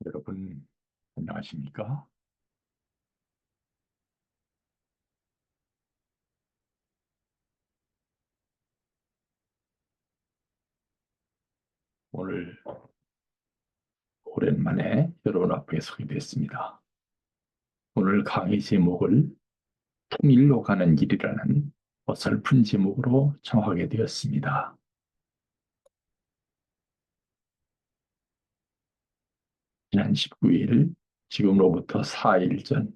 여러분, 안녕하십니까? 오늘 오랜만에 여러분 앞에 서게 됐습니다. 오늘 강의 제목을 통일로 가는 길이라는 어설픈 제목으로 정하게 되었습니다. 지난 19일, 지금으로부터 4일 전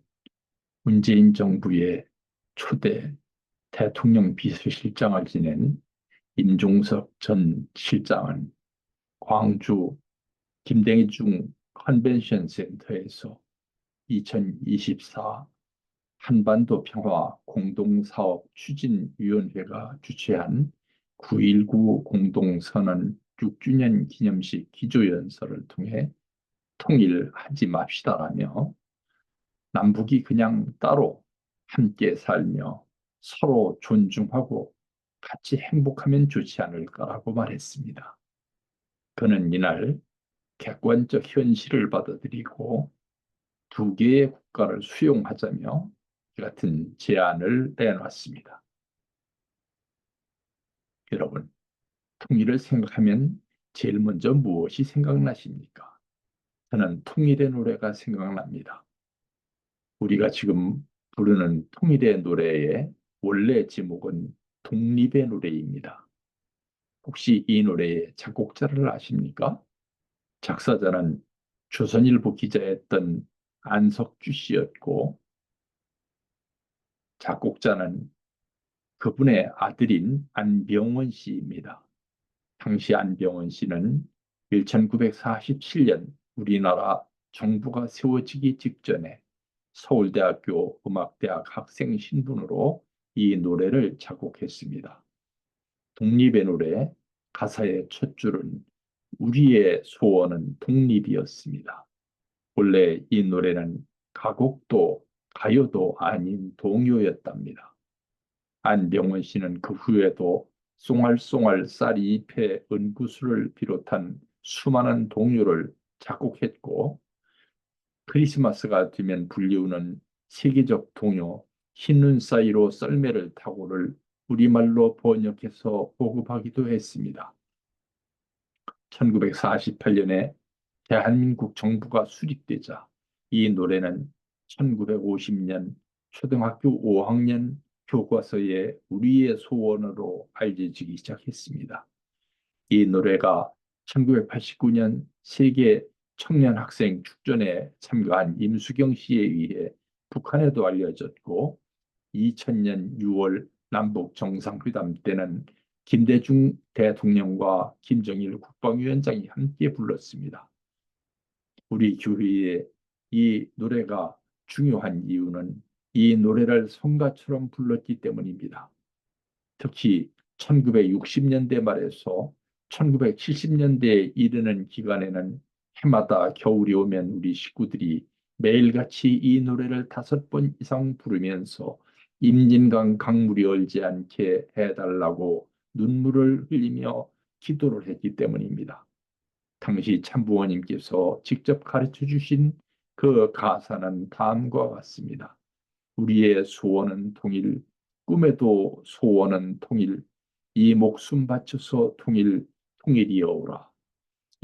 문재인 정부의 초대 대통령 비서실장을 지낸 임종석 전 실장은 광주 김대중 컨벤션 센터에서 2024 한반도 평화 공동사업 추진위원회가 주최한 9.19 공동선언 6주년 기념식 기조연설을 통해 통일하지 맙시다라며 남북이 그냥 따로 함께 살며 서로 존중하고 같이 행복하면 좋지 않을까라고 말했습니다. 그는 이날 객관적 현실을 받아들이고 두 개의 국가를 수용하자며 이 같은 제안을 내놨습니다. 여러분, 통일을 생각하면 제일 먼저 무엇이 생각나십니까? 저는 통일의 노래가 생각납니다. 우리가 지금 부르는 통일의 노래의 원래 제목은 독립의 노래입니다. 혹시 이 노래의 작곡자를 아십니까? 작사자는 조선일보 기자였던 안석주 씨였고, 작곡자는 그분의 아들인 안병원 씨입니다. 당시 안병원 씨는 1947년 우리나라 정부가 세워지기 직전에 서울대학교 음악대학 학생 신분으로 이 노래를 작곡했습니다. 독립의 노래 가사의 첫 줄은 우리의 소원은 독립이었습니다. 원래 이 노래는 가곡도 가요도 아닌 동요였답니다. 안병원 씨는 그 후에도 쏭알쏭알 쌀이 잎에 은구슬을 비롯한 수많은 동요를 작곡했고 크리스마스가 되면 불리우는 세계적 동요 흰 눈 사이로 썰매를 타고를 우리말로 번역해서 보급하기도 했습니다. 1948년에 대한민국 정부가 수립되자 이 노래는 1950년 초등학교 5학년 교과서에 우리의 소원으로 알려지기 시작했습니다. 이 노래가 1989년 세계 청년 학생 축전에 참가한 임수경 씨에 의해 북한에도 알려졌고 2000년 6월 남북 정상회담 때는 김대중 대통령과 김정일 국방위원장이 함께 불렀습니다. 우리 교회에 이 노래가 중요한 이유는 이 노래를 성가처럼 불렀기 때문입니다. 특히 1960년대 말에서 1970년대에 이르는 기간에는 해마다 겨울이 오면 우리 식구들이 매일같이 이 노래를 5번 이상 부르면서 임진강 강물이 얼지 않게 해달라고 눈물을 흘리며 기도를 했기 때문입니다. 당시 참부모님께서 직접 가르쳐 주신 그 가사는 다음과 같습니다. 우리의 소원은 통일, 꿈에도 소원은 통일, 이 목숨 바쳐서 통일, 통일이여오라.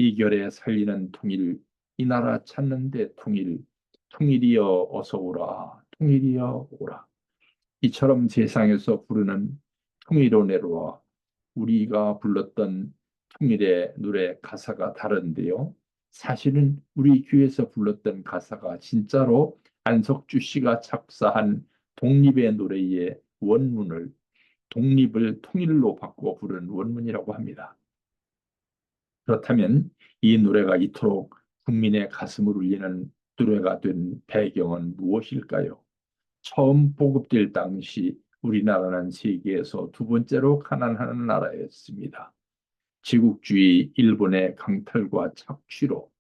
이 결에 살리는 통일, 이 나라 찾는데 통일, 통일이여 어서 오라, 통일이여 오라. 이처럼 세상에서 부르는 통일의 노래와 우리가 불렀던 통일의 노래 가사가 다른데요. 사실은 우리 교회에서 불렀던 가사가 진짜로 안석주 씨가 작사한 독립의 노래의 원문을 독립을 통일로 바꾸어 부른 원문이라고 합니다. 그렇다면 이 노래가 이토록 국민의 가슴을 울리는 노래가 된 배경은 무엇일까요? 처음 보급될 당시 우리나라는 세계에서 두 번째로 가난한 나라였습니다. 제국주의 일본의 강탈과 착취로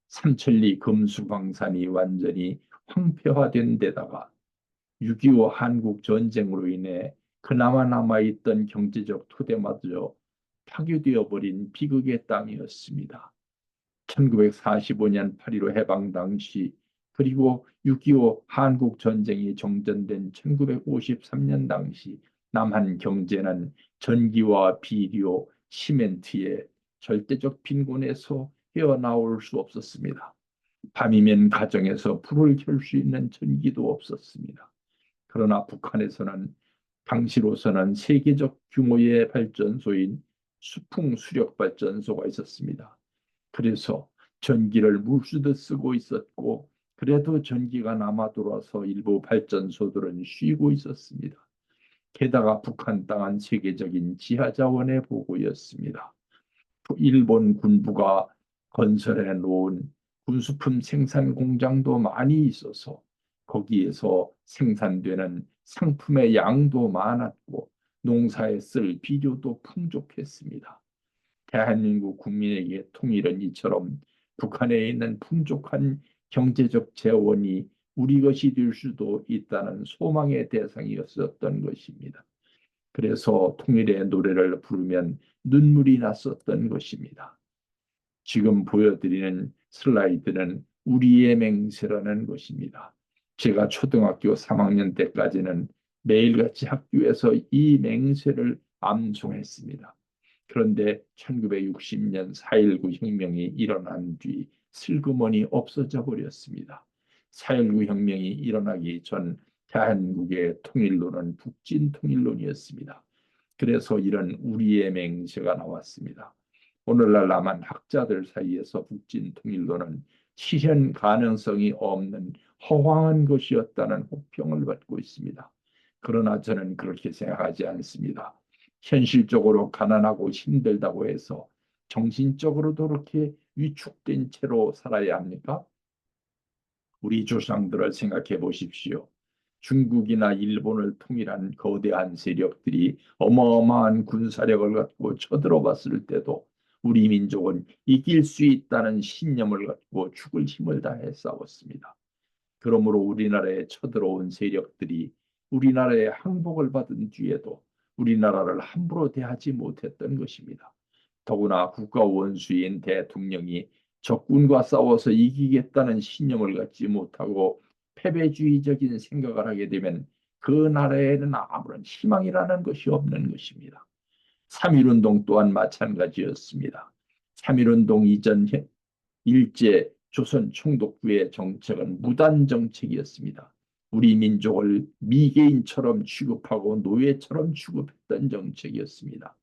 삼천리 금수강산이 완전히 황폐화된 데다가 6.25 한국 전쟁으로 인해 그나마 남아있던 경제적 토대마저 파괴되어 버린 비극의 땅이었습니다. 1945년 8.15 해방 당시 그리고 6.25 한국 전쟁이 종전된 1953년 당시 남한 경제는 전기와 비료, 시멘트의 절대적 빈곤에서 헤어나올 수 없었습니다. 밤이면 가정에서 불을 켤 수 있는 전기도 없었습니다. 그러나 북한에서는 당시로서는 세계적 규모의 발전소인 수풍 수력 발전소가 있었습니다. 그래서 전기를 물수도 쓰고 있었고 그래도 전기가 남아 돌아서 일부 발전소들은 쉬고 있었습니다. 게다가 북한 땅은 세계적인 지하자원의 보고였습니다. 일본 군부가 건설해 놓은 군수품 생산 공장도 많이 있어서 거기에서 생산되는 상품의 양도 많았고 농사에 쓸 비료도 풍족했습니다. 대한민국 국민에게 통일은 이처럼 북한에 있는 풍족한 경제적 재원이 우리 것이 될 수도 있다는 소망의 대상이었었던 것입니다. 그래서 통일의 노래를 부르면 눈물이 났었던 것입니다. 지금 보여드리는 슬라이드는 우리의 맹세라는 것입니다. 제가 초등학교 3학년 때까지는 매일같이 학교에서 이 맹세를 암송했습니다. 그런데 1960년 4.19 혁명이 일어난 뒤 슬그머니 없어져 버렸습니다. 4.19 혁명이 일어나기 전 대한민국의 통일론은 북진 통일론이었습니다. 그래서 이런 우리의 맹세가 나왔습니다. 오늘날 남한 학자들 사이에서 북진 통일론은 실현 가능성이 없는 허황한 것이었다는 혹평을 받고 있습니다. 그러나 저는 그렇게 생각하지 않습니다. 현실적으로 가난하고 힘들다고 해서 정신적으로도 그렇게 위축된 채로 살아야 합니까? 우리 조상들을 생각해 보십시오. 중국이나 일본을 통일한 거대한 세력들이 어마어마한 군사력을 갖고 쳐들어봤을 때도 우리 민족은 이길 수 있다는 신념을 갖고 죽을 힘을 다해 싸웠습니다. 그러므로 우리나라에 쳐들어온 세력들이 우리나라의 항복을 받은 뒤에도 우리나라를 함부로 대하지 못했던 것입니다. 더구나 국가 원수인 대통령이 적군과 싸워서 이기겠다는 신념을 갖지 못하고 패배주의적인 생각을 하게 되면 그 나라에는 아무런 희망이라는 것이 없는 것입니다. 3.1운동 또한 마찬가지였습니다. 3.1운동 이전 일제 조선 총독부의 정책은 무단 정책이었습니다. 우리 민족을 미개인처럼 취급하고 노예처럼 취급했던 정책이었습니다.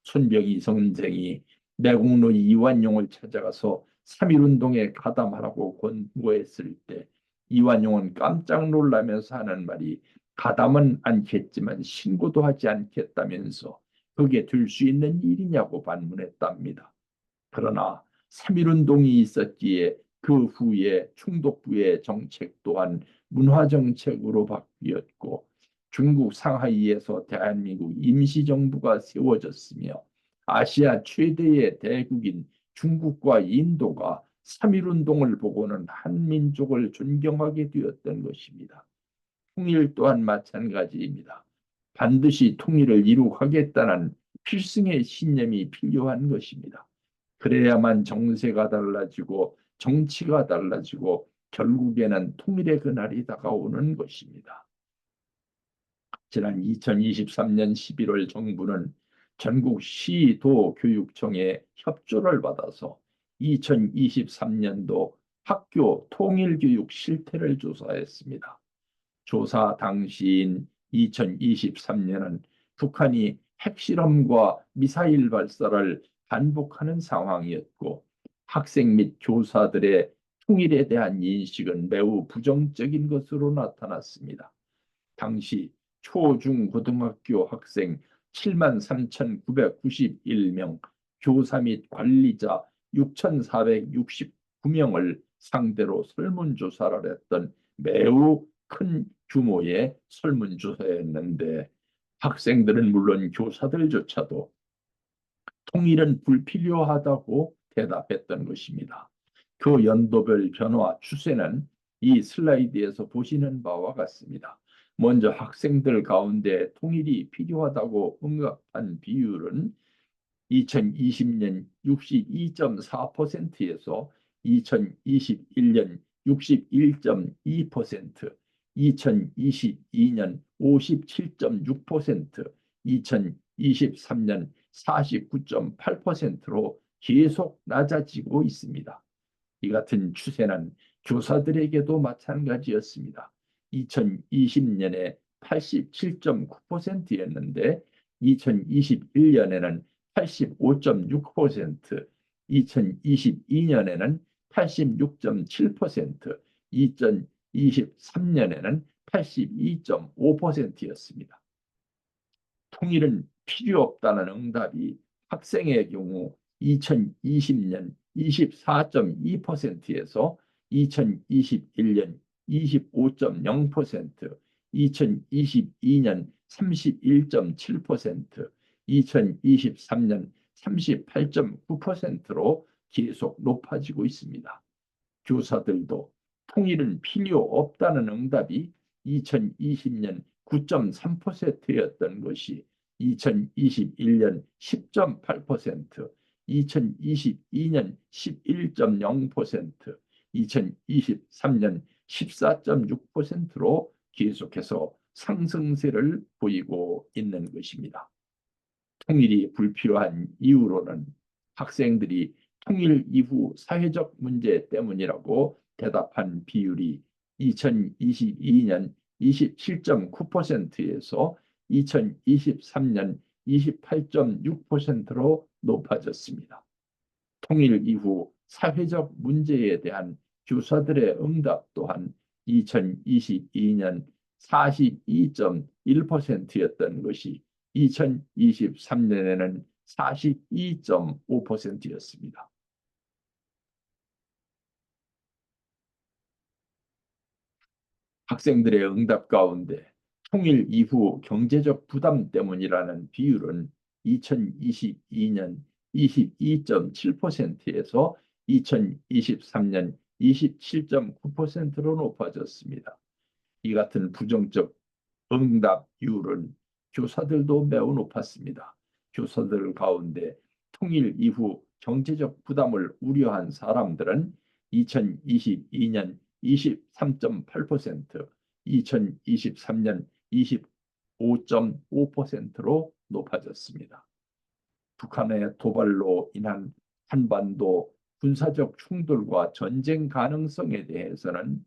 손병희 선생이 내국노 이완용을 찾아가서 3.1운동에 가담하라고 권고했을 때 이완용은 깜짝 놀라면서 하는 말이 가담은 않겠지만 신고도 하지 않겠다면서 그게 될 수 있는 일이냐고 반문했답니다. 그러나 3.1운동이 있었기에 그 후에 총독부의 정책 또한 문화정책으로 바뀌었고 중국 상하이에서 대한민국 임시정부가 세워졌으며 아시아 최대의 대국인 중국과 인도가 3.1운동을 보고는 한민족을 존경하게 되었던 것입니다. 통일 또한 마찬가지입니다. 반드시 통일을 이루겠다는 필승의 신념이 필요한 것입니다. 그래야만 정세가 달라지고 정치가 달라지고 결국에는 통일의 그날이 다가오는 것입니다. 지난 2023년 11월 정부는 전국 시도 교육청의 협조를 받아서 2023년도 학교 통일교육 실태를 조사했습니다. 조사 당시인 2023년은 북한이 핵실험과 미사일 발사를 반복하는 상황이었고 학생 및 교사들의 통일에 대한 인식은 매우 부정적인 것으로 나타났습니다. 당시 초, 중, 고등학교 학생 73,991명, 교사 및 관리자 6,469명을 상대로 설문조사를 했던 매우 큰 규모의 설문조사였는데 학생들은 물론 교사들조차도 통일은 불필요하다고 대답했던 것입니다. 그 연도별 변화 추세는 이 슬라이드에서 보시는 바와 같습니다. 먼저 학생들 가운데 통일이 필요하다고 응답한 비율은 2020년 62.4%에서 2021년 61.2%, 2022년 57.6%, 2023년 49.8%로 계속 낮아지고 있습니다. 이 같은 추세는 교사들에게도 마찬가지였습니다. 2020년에 87.9%였는데 2021년에는 85.6%, 2022년에는 86.7%, 2023년에는 82.5%였습니다. 통일은 필요 없다는 응답이 학생의 경우 2020년 24.2%에서 2021년 25.0%, 2022년 31.7%, 2023년 38.9%로 계속 높아지고 있습니다. 교사들도 통일은 필요 없다는 응답이 2020년 9.3%였던 것이 2021년 10.8%, 2022년 11.0%, 2023년 14.6%로 계속해서 상승세를 보이고 있는 것입니다. 통일이 불필요한 이유로는 학생들이 통일 이후 사회적 문제 때문이라고 대답한 비율이 2022년 27.9%에서 2023년 28.6%로 높아졌습니다. 통일 이후 사회적 문제에 대한 교사들의 응답 또한 2022년 42.1%였던 것이 2023년에는 42.5%였습니다. 학생들의 응답 가운데 통일 이후 경제적 부담 때문이라는 비율은 2022년 22.7%에서 2023년 27.9%로 높아졌습니다. 이 같은 부정적 응답률은 교사들도 매우 높았습니다. 교사들 가운데 통일 이후 경제적 부담을 우려한 사람들은 2022년 23.8%, 2023년 25.5%로 높아졌습니다. 북한의 도발로 인한 한반도 군사적 충돌과 전쟁 가능성에 대해서는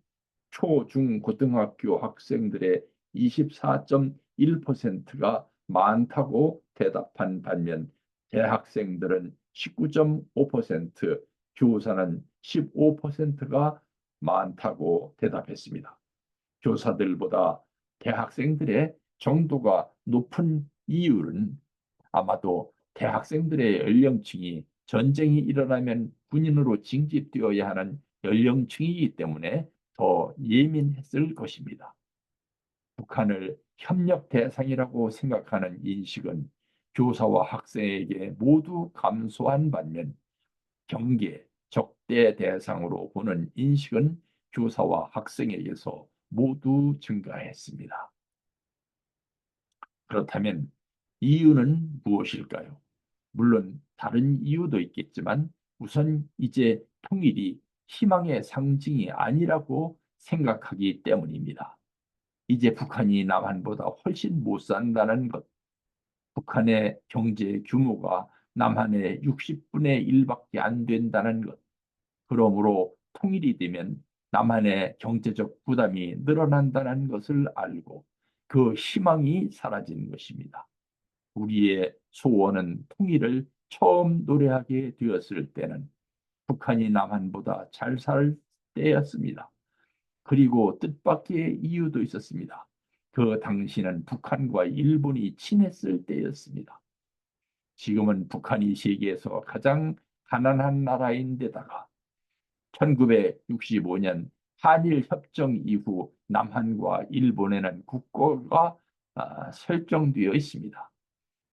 초, 중, 고등학교 학생들의 24.1%가 많다고 대답한 반면 대학생들은 19.5%, 교사는 15%가 많다고 대답했습니다. 교사들보다 대학생들의 정도가 높은 이유는 아마도 대학생들의 연령층이 전쟁이 일어나면 군인으로 징집되어야 하는 연령층이기 때문에 더 예민했을 것입니다. 북한을 협력 대상이라고 생각하는 인식은 교사와 학생에게 모두 감소한 반면 경계, 적대 대상으로 보는 인식은 교사와 학생에게서 모두 증가했습니다. 그렇다면 이유는 무엇일까요? 물론 다른 이유도 있겠지만 우선 이제 통일이 희망의 상징이 아니라고 생각하기 때문입니다. 이제 북한이 남한보다 훨씬 못 산다는 것, 북한의 경제 규모가 남한의 60분의 1밖에 안 된다는 것, 그러므로 통일이 되면 남한의 경제적 부담이 늘어난다는 것을 알고 그 희망이 사라진 것입니다. 우리의 소원은 통일을 처음 노래하게 되었을 때는 북한이 남한보다 잘 살 때였습니다. 그리고 뜻밖의 이유도 있었습니다. 그 당시는 북한과 일본이 친했을 때였습니다. 지금은 북한이 세계에서 가장 가난한 나라인데다가 1965년 한일 협정 이후 남한과 일본에는 국고가 설정되어 있습니다.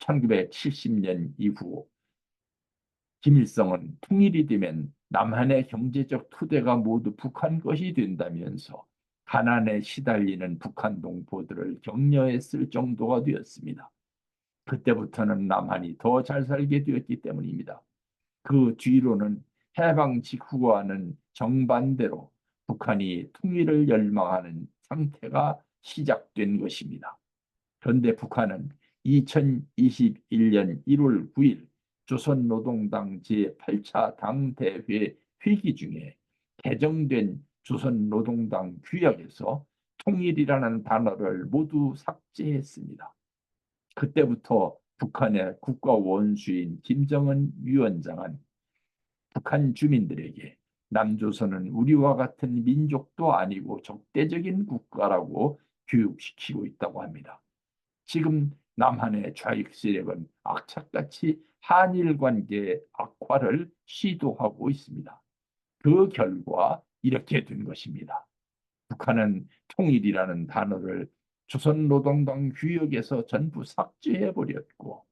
1970년 이후 김일성은 통일이 되면 남한의 경제적 토대가 모두 북한 것이 된다면서 가난에 시달리는 북한 동포들을 격려했을 정도가 되었습니다. 그때부터는 남한이 더 잘 살게 되었기 때문입니다. 그 뒤로는 해방 직후와는 정반대로 북한이 통일을 열망하는 상태가 시작된 것입니다. 그런데 북한은 2021년 1월 9일 조선노동당 제8차 당대회 회기 중에 개정된 조선노동당 규약에서 통일이라는 단어를 모두 삭제했습니다. 그때부터 북한의 국가 원수인 김정은 위원장은 북한 주민들에게 남조선은 우리와 같은 민족도 아니고 적대적인 국가라고 교육시키고 있다고 합니다. 지금 남한의 좌익 세력은 악착같이 한일 관계 악화를 시도하고 있습니다. 그 결과 이렇게 된 것입니다. 북한은 통일이라는 단어를 조선노동당 규역에서 전부 삭제해버렸고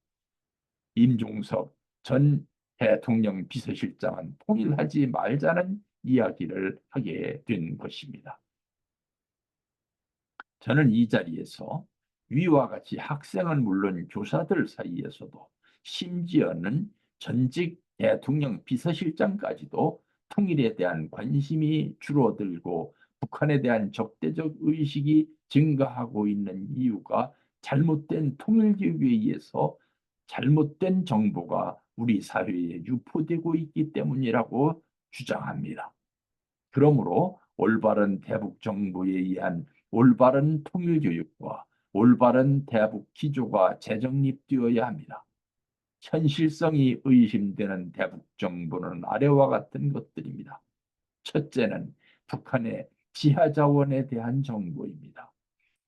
임종석 전 대통령 비서실장은 통일하지 말자는 이야기를 하게 된 것입니다. 저는 이 자리에서 위와 같이 학생은 물론 교사들 사이에서도 심지어는 전직 대통령 비서실장까지도 통일에 대한 관심이 줄어들고 북한에 대한 적대적 의식이 증가하고 있는 이유가 잘못된 통일교육에 의해서 잘못된 정보가 우리 사회에 유포되고 있기 때문이라고 주장합니다. 그러므로 올바른 대북 정부에 의한 올바른 통일 교육과 올바른 대북 기조가 재정립되어야 합니다. 현실성이 의심되는 대북 정부는 아래와 같은 것들입니다. 첫째는 북한의 지하 자원에 대한 정보입니다.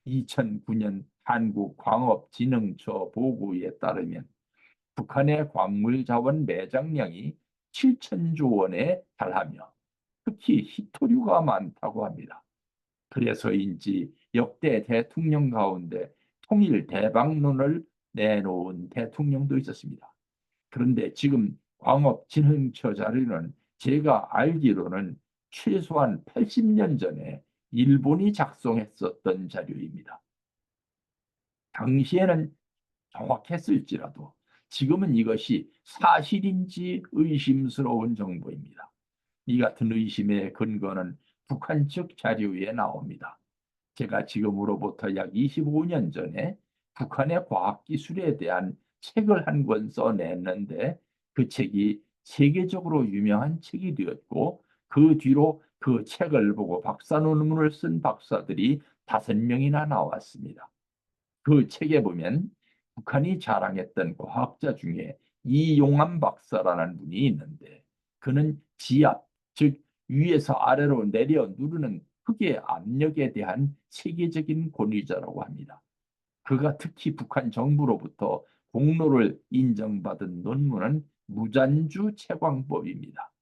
2009년 한국광업진흥처 보고에 따르면 북한의 광물 자원 매장량이 7천조 원에 달하며 특히 희토류가 많다고 합니다. 그래서인지 역대 대통령 가운데 통일 대박론을 내놓은 대통령도 있었습니다. 그런데 지금 광업진흥처 자료는 제가 알기로는 최소한 80년 전에 일본이 작성했었던 자료입니다. 당시에는 정확했을지라도 지금은 이것이 사실인지 의심스러운 정보입니다. 이 같은 의심의 근거는 북한 측 자료에 나옵니다. 제가 지금으로부터 약 25년 전에 북한의 과학기술에 대한 책을 한 권 써냈는데 그 책이 세계적으로 유명한 책이 되었고 그 뒤로 그 책을 보고 박사 논문을 쓴 박사들이 5명이나 나왔습니다. 그 책에 보면 북한이 자랑했던 과학자 중에 이용암 박사라는 분이 있는데 그는 지압, 즉 위에서 아래로 내려 누르는 흙의 압력에 대한 세계적인 권위자라고 합니다. 그가 특히 북한 정부로부터 공로를 인정받은 논문은 무잔주 채광법입니다.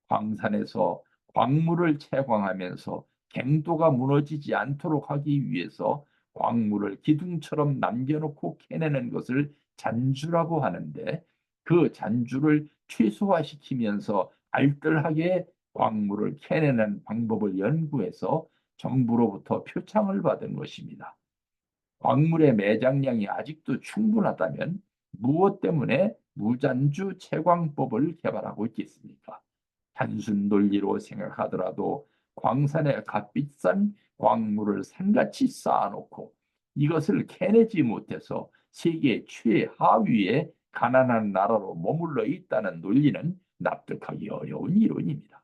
광산에서 광물을 채광하면서 갱도가 무너지지 않도록 하기 위해서 광물을 기둥처럼 남겨놓고 캐내는 것을 잔주라고 하는데 그 잔주를 최소화시키면서 알뜰하게 광물을 캐내는 방법을 연구해서 정부로부터 표창을 받은 것입니다. 광물의 매장량이 아직도 충분하다면 무엇 때문에 무잔주 채광법을 개발하고 있겠습니까? 단순 논리로 생각하더라도 광산에 값비싼 광물을 산같이 쌓아놓고 이것을 캐내지 못해서 세계 최하위의 가난한 나라로 머물러 있다는 논리는 납득하기 어려운 이론입니다.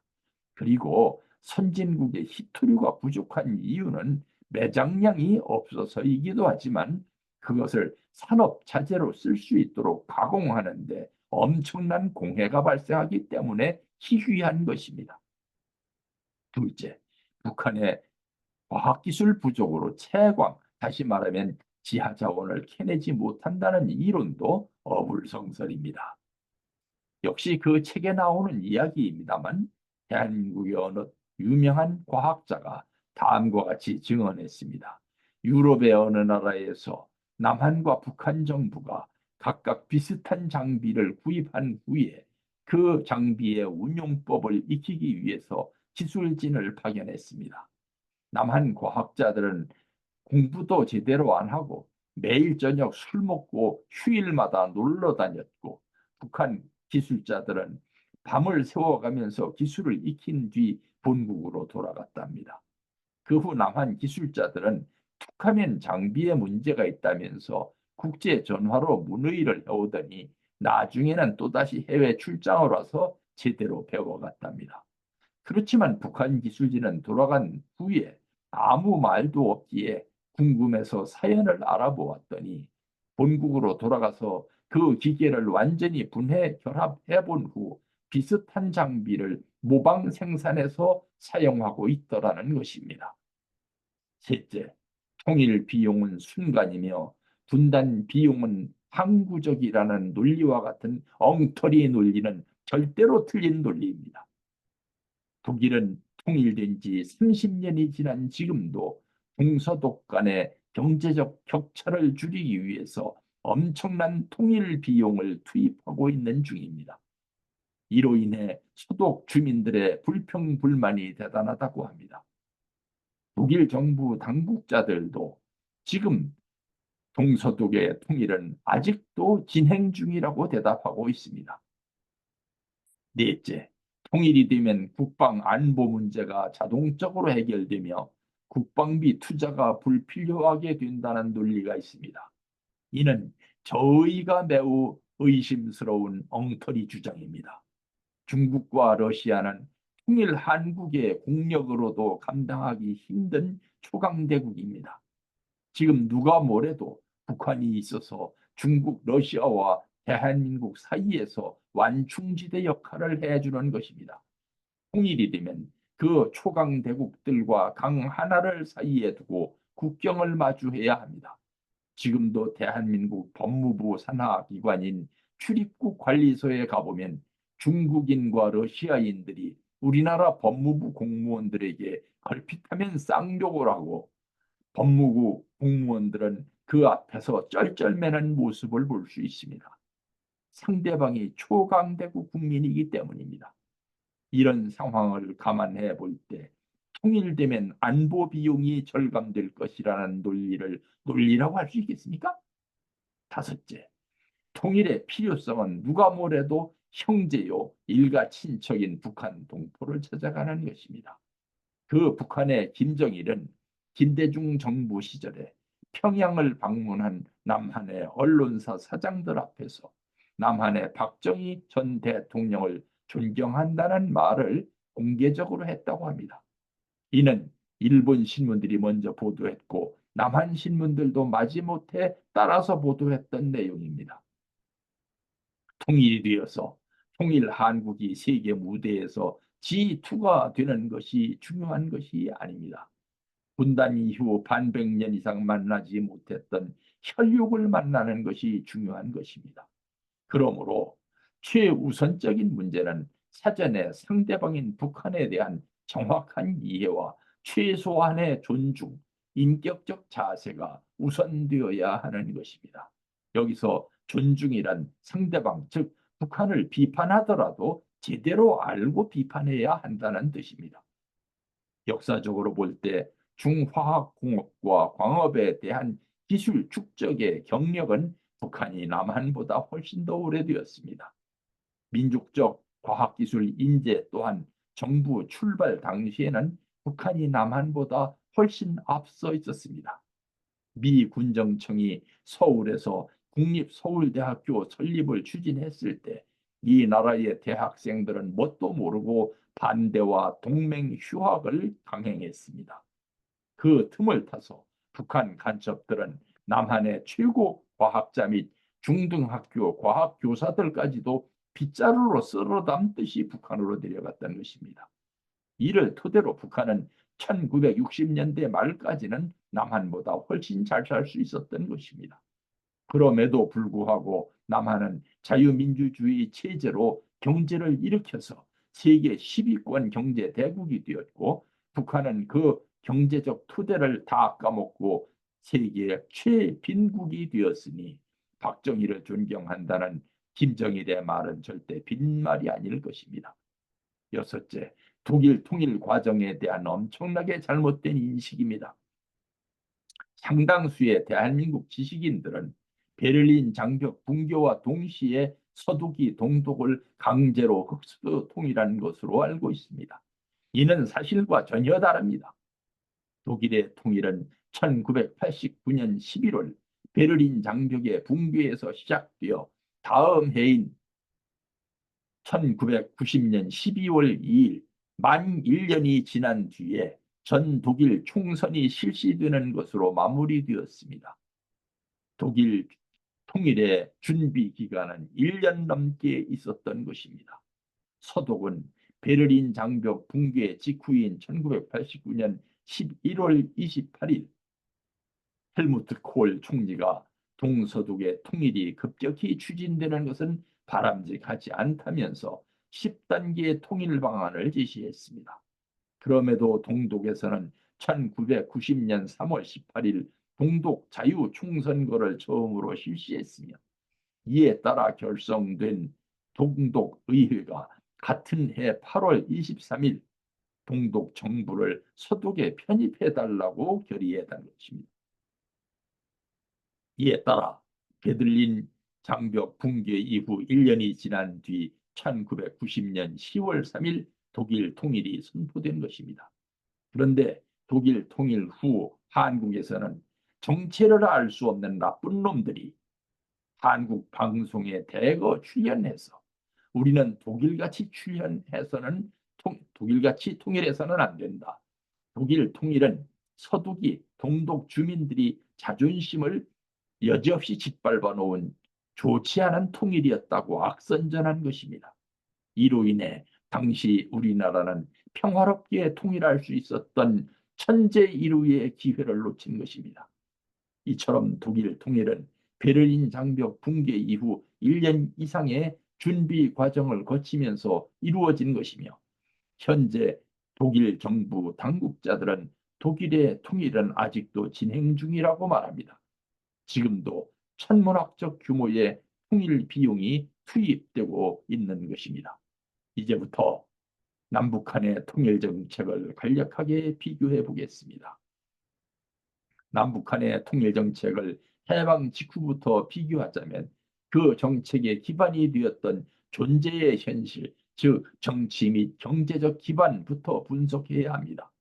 그리고 선진국의 희토류가 부족한 이유는 매장량이 없어서이기도 하지만 그것을 산업 자재로 쓸 수 있도록 가공하는데 엄청난 공해가 발생하기 때문에 희귀한 것입니다. 둘째, 북한의 과학기술 부족으로 채광, 다시 말하면 지하 자원을 캐내지 못한다는 이론도 어불성설입니다. 역시 그 책에 나오는 이야기입니다만 대한민국의 어느 유명한 과학자가 다음과 같이 증언했습니다. 유럽의 어느 나라에서 남한과 북한 정부가 각각 비슷한 장비를 구입한 후에 그 장비의 운용법을 익히기 위해서 기술진을 파견했습니다. 남한 과학자들은 공부도 제대로 안 하고 매일 저녁 술 먹고 휴일마다 놀러 다녔고, 북한 기술자들은 밤을 새워가면서 기술을 익힌 뒤 본국으로 돌아갔답니다. 그 후 남한 기술자들은 툭하면 장비에 문제가 있다면서 국제 전화로 문의를 해오더니 나중에는 또다시 해외 출장을 와서 제대로 배워갔답니다. 그렇지만 북한 기술진은 돌아간 후에 아무 말도 없기에 궁금해서 사연을 알아보았더니 본국으로 돌아가서 그 기계를 완전히 분해 결합해 본 후 비슷한 장비를 모방 생산해서 사용하고 있더라는 것입니다. 셋째, 통일 비용은 순간이며 분단 비용은 항구적이라는 논리와 같은 엉터리 논리는 절대로 틀린 논리입니다. 독일은 통일된 지 30년이 지난 지금도 동서독 간의 경제적 격차를 줄이기 위해서 엄청난 통일 비용을 투입하고 있는 중입니다. 이로 인해 소독 주민들의 불평, 불만이 대단하다고 합니다. 독일 정부 당국자들도 지금 동서독의 통일은 아직도 진행 중이라고 대답하고 있습니다. 넷째, 통일이 되면 국방 안보 문제가 자동적으로 해결되며 국방비 투자가 불필요하게 된다는 논리가 있습니다. 이는 저희가 매우 의심스러운 엉터리 주장입니다. 중국과 러시아는 통일 한국의 국력으로도 감당하기 힘든 초강대국입니다. 지금 누가 뭐래도 북한이 있어서 중국, 러시아와 대한민국 사이에서 완충지대 역할을 해주는 것입니다. 통일이 되면 그 초강대국들과 강 하나를 사이에 두고 국경을 마주해야 합니다. 지금도 대한민국 법무부 산하기관인 출입국 관리소에 가보면 중국인과 러시아인들이 우리나라 법무부 공무원들에게 걸핏하면 쌍욕을 하고 법무부 공무원들은 그 앞에서 쩔쩔매는 모습을 볼 수 있습니다. 상대방이 초강대국 국민이기 때문입니다. 이런 상황을 감안해 볼 때 통일되면 안보 비용이 절감될 것이라는 논리라고 할 수 있겠습니까? 다섯째, 통일의 필요성은 누가 뭐래도 형제요, 일가 친척인 북한 동포를 찾아가는 것입니다. 그 북한의 김정일은 김대중 정부 시절에 평양을 방문한 남한의 언론사 사장들 앞에서 남한의 박정희 전 대통령을 존경한다는 말을 공개적으로 했다고 합니다. 이는 일본 신문들이 먼저 보도했고 남한 신문들도 마지못해 따라서 보도했던 내용입니다. 통일이 되어서 통일 한국이 세계 무대에서 G2가 되는 것이 중요한 것이 아닙니다. 분단 이후 반백년 이상 만나지 못했던 혈육을 만나는 것이 중요한 것입니다. 그러므로 최우선적인 문제는 사전에 상대방인 북한에 대한 정확한 이해와 최소한의 존중, 인격적 자세가 우선되어야 하는 것입니다. 여기서 존중이란 상대방, 즉 북한을 비판하더라도 제대로 알고 비판해야 한다는 뜻입니다. 역사적으로 볼 때 중화학공업과 광업에 대한 기술 축적의 경력은 북한이 남한보다 훨씬 더 오래되었습니다. 민족적 과학기술 인재 또한 정부 출발 당시에는 북한이 남한보다 훨씬 앞서 있었습니다. 미 군정청이 서울에서 국립서울대학교 설립을 추진했을 때 이 나라의 대학생들은 뭣도 모르고 반대와 동맹 휴학을 강행했습니다. 그 틈을 타서 북한 간첩들은 남한의 최고 과학자 및 중등학교 과학교사들까지도 빗자루로 쓸어 담듯이 북한으로 내려갔다는 것입니다. 이를 토대로 북한은 1960년대 말까지는 남한보다 훨씬 잘 살 수 있었던 것입니다. 그럼에도 불구하고 남한은 자유민주주의 체제로 경제를 일으켜서 세계 10위권 경제 대국이 되었고 북한은 그 경제적 토대를 다 까먹고 세계 최빈국이 되었으니 박정희를 존경한다는 김정일의 말은 절대 빈말이 아닐 것입니다. 여섯째, 독일 통일 과정에 대한 엄청나게 잘못된 인식입니다. 상당수의 대한민국 지식인들은 베를린 장벽 붕괴와 동시에 서독이 동독을 강제로 흡수 통일한 것으로 알고 있습니다. 이는 사실과 전혀 다릅니다. 독일의 통일은 1989년 11월 베를린 장벽의 붕괴에서 시작되어 다음 해인 1990년 12월 2일 만 1년이 지난 뒤에 전 독일 총선이 실시되는 것으로 마무리되었습니다. 독일 통일의 준비 기간은 1년 넘게 있었던 것입니다. 서독은 베를린 장벽 붕괴 직후인 1989년 11월 28일 헬무트 콜 총리가 동서독의 통일이 급격히 추진되는 것은 바람직하지 않다면서 10단계 통일 방안을 제시했습니다. 그럼에도 동독에서는 1990년 3월 18일 동독 자유총선거를 처음으로 실시했으며 이에 따라 결성된 동독의회가 같은 해 8월 23일 동독 정부를 서독에 편입해달라고 결의했던 것입니다. 이에 따라 베들린 장벽 붕괴 이후 1년이 지난 뒤 1990년 10월 3일 독일 통일이 선포된 것입니다. 그런데 독일 통일 후 한국에서는 정체를 알 수 없는 나쁜 놈들이 한국 방송에 대거 출연해서 우리는 독일같이 통일해서는 안 된다. 독일 통일은 서독이 동독 주민들이 자존심을 여지없이 짓밟아 놓은 좋지 않은 통일이었다고 악선전한 것입니다. 이로 인해 당시 우리나라는 평화롭게 통일할 수 있었던 천재일우의 기회를 놓친 것입니다. 이처럼 독일 통일은 베를린 장벽 붕괴 이후 1년 이상의 준비 과정을 거치면서 이루어진 것이며 현재 독일 정부 당국자들은 독일의 통일은 아직도 진행 중이라고 말합니다. 지금도 천문학적 규모의 통일 비용이 투입되고 있는 것입니다. 이제부터 남북한의 통일 정책을 간략하게 비교해 보겠습니다. 남북한의 통일 정책을 해방 직후부터 비교하자면 그 정책의 기반이 되었던 존재의 현실, 즉 정치 및 경제적 기반부터 분석해야 합니다.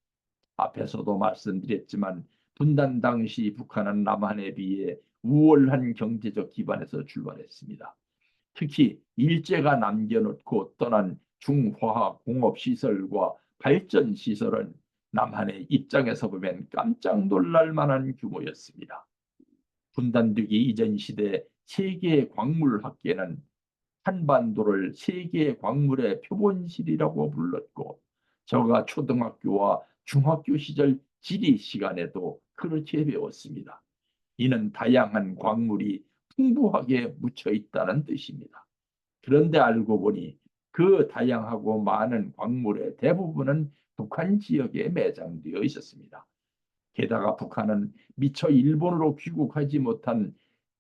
앞에서도 말씀드렸지만 분단 당시 북한은 남한에 비해 우월한 경제적 기반에서 출발했습니다. 특히 일제가 남겨놓고 떠난 중화학공업시설과 발전시설은 남한의 입장에서 보면 깜짝 놀랄 만한 규모였습니다. 분단되기 이전 시대 세계 광물학계는 한반도를 세계 광물의 표본실이라고 불렀고 저가 초등학교와 중학교 시절 지리 시간에도 그렇게 배웠습니다. 이는 다양한 광물이 풍부하게 묻혀 있다는 뜻입니다. 그런데 알고 보니 그 다양하고 많은 광물의 대부분은 북한 지역에 매장되어 있었습니다. 게다가 북한은 미처 일본으로 귀국하지 못한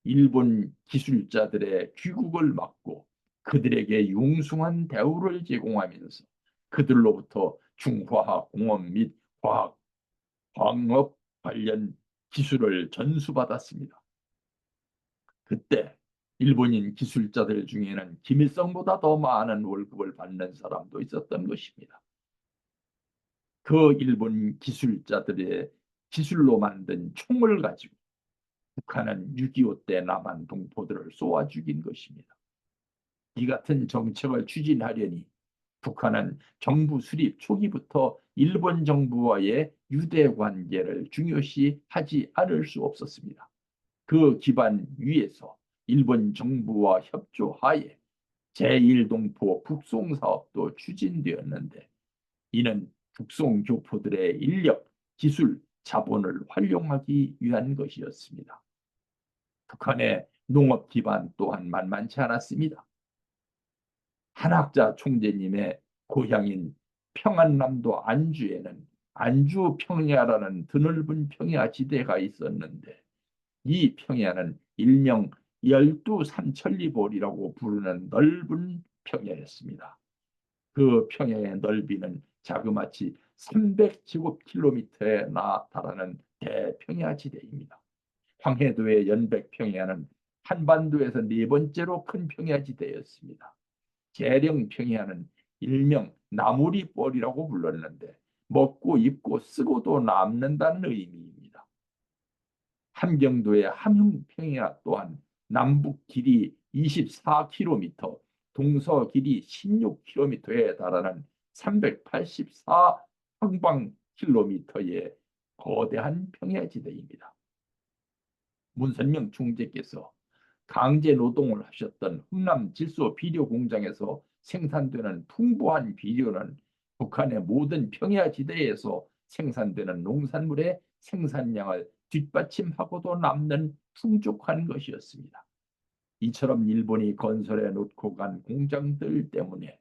일본 기술자들의 귀국을 막고 그들에게 융숭한 대우를 제공하면서 그들로부터 중화학 공업 및 과학, 광업 관련 기술을 전수받았습니다. 그때 일본인 기술자들 중에는 김일성보다 더 많은 월급을 받는 사람도 있었던 것입니다. 그 일본 기술자들의 기술로 만든 총을 가지고 북한은 6.25 때 남한 동포들을 쏘아 죽인 것입니다. 이 같은 정책을 추진하려니 북한은 정부 수립 초기부터 일본 정부와의 유대 관계를 중요시하지 않을 수 없었습니다. 그 기반 위에서 일본 정부와 협조하에 제1동포 북송 사업도 추진되었는데 이는 북송 교포들의 인력, 기술, 자본을 활용하기 위한 것이었습니다. 북한의 농업 기반 또한 만만치 않았습니다. 한학자 총재님의 고향인 평안남도 안주에는 안주 평야라는 드넓은 평야 지대가 있었는데 이 평야는 일명 열두 삼천리볼이라고 부르는 넓은 평야였습니다. 그 평야의 넓이는 자그마치 300제곱킬로미터에 달하는 대평야지대입니다. 황해도의 연백평야는 한반도에서 네 번째로 큰 평야지대였습니다. 계령평야는 일명 나무리벌이라고 불렀는데 먹고 입고 쓰고도 남는다는 의미입니다. 함경도의 함흥평야 또한 남북 길이 24km, 동서 길이 16km에 달하는 384 평방킬로미터의 거대한 평야지대입니다. 문선명 총재께서 강제 노동을 하셨던 흥남 질소 비료 공장에서 생산되는 풍부한 비료는 북한의 모든 평야지대에서 생산되는 농산물의 생산량을 뒷받침하고도 남는 풍족한 것이었습니다. 이처럼 일본이 건설해 놓고 간 공장들 때문에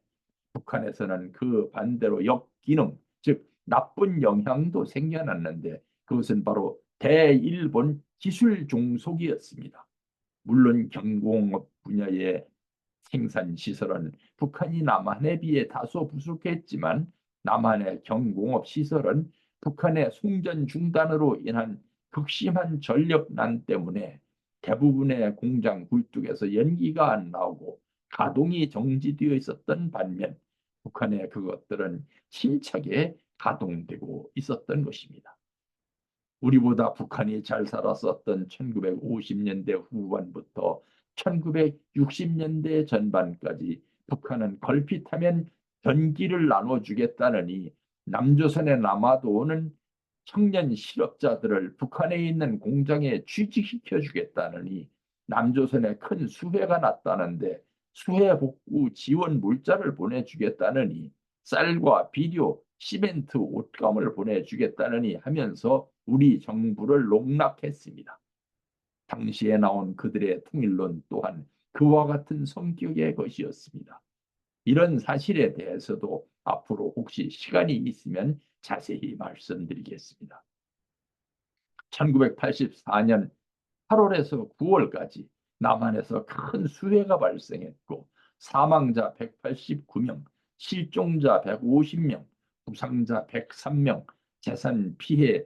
북한에서는 그 반대로 역기능, 즉 나쁜 영향도 생겨났는데 그것은 바로 대일본 기술 종속이었습니다. 물론 경공업 분야의 생산 시설은 북한이 남한에 비해 다소 부족했지만 남한의 경공업 시설은 북한의 송전 중단으로 인한 극심한 전력난 때문에 대부분의 공장 굴뚝에서 연기가 안 나오고 가동이 정지되어 있었던 반면 북한의 그것들은 힘차게 가동되고 있었던 것입니다. 우리보다 북한이 잘 살았었던 1950년대 후반부터 1960년대 전반까지 북한은 걸핏하면 전기를 나눠주겠다느니 남조선에 남아도 오는 청년 실업자들을 북한에 있는 공장에 취직시켜 주겠다느니 남조선에 큰 수해가 났다는데 수해 복구 지원 물자를 보내주겠다느니 쌀과 비료, 시멘트, 옷감을 보내주겠다느니 하면서 우리 정부를 농락했습니다. 당시에 나온 그들의 통일론 또한 그와 같은 성격의 것이었습니다. 이런 사실에 대해서도 앞으로 혹시 시간이 있으면 자세히 말씀드리겠습니다. 1984년 8월에서 9월까지 남한에서 큰 수해가 발생했고 사망자 189명, 실종자 150명, 부상자 103명, 재산 피해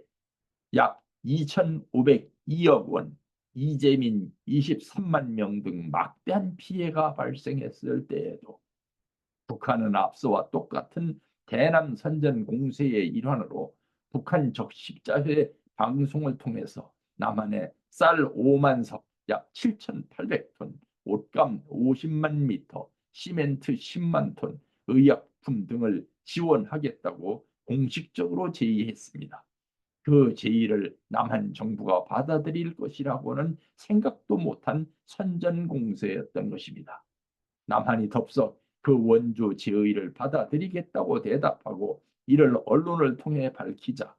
약 2,502억 원, 이재민 23만 명 등 막대한 피해가 발생했을 때에도 북한은 앞서와 똑같은 대남 선전 공세의 일환으로 북한 적십자회 방송을 통해서 남한에 쌀 5만 석, 약 7,800톤, 옷감 50만 미터, 시멘트 10만 톤, 의약품 등을 지원하겠다고 공식적으로 제의했습니다. 그 제의를 남한 정부가 받아들일 것이라고는 생각도 못한 선전공세였던 것입니다. 남한이 덥석 그 원조 제의를 받아들이겠다고 대답하고 이를 언론을 통해 밝히자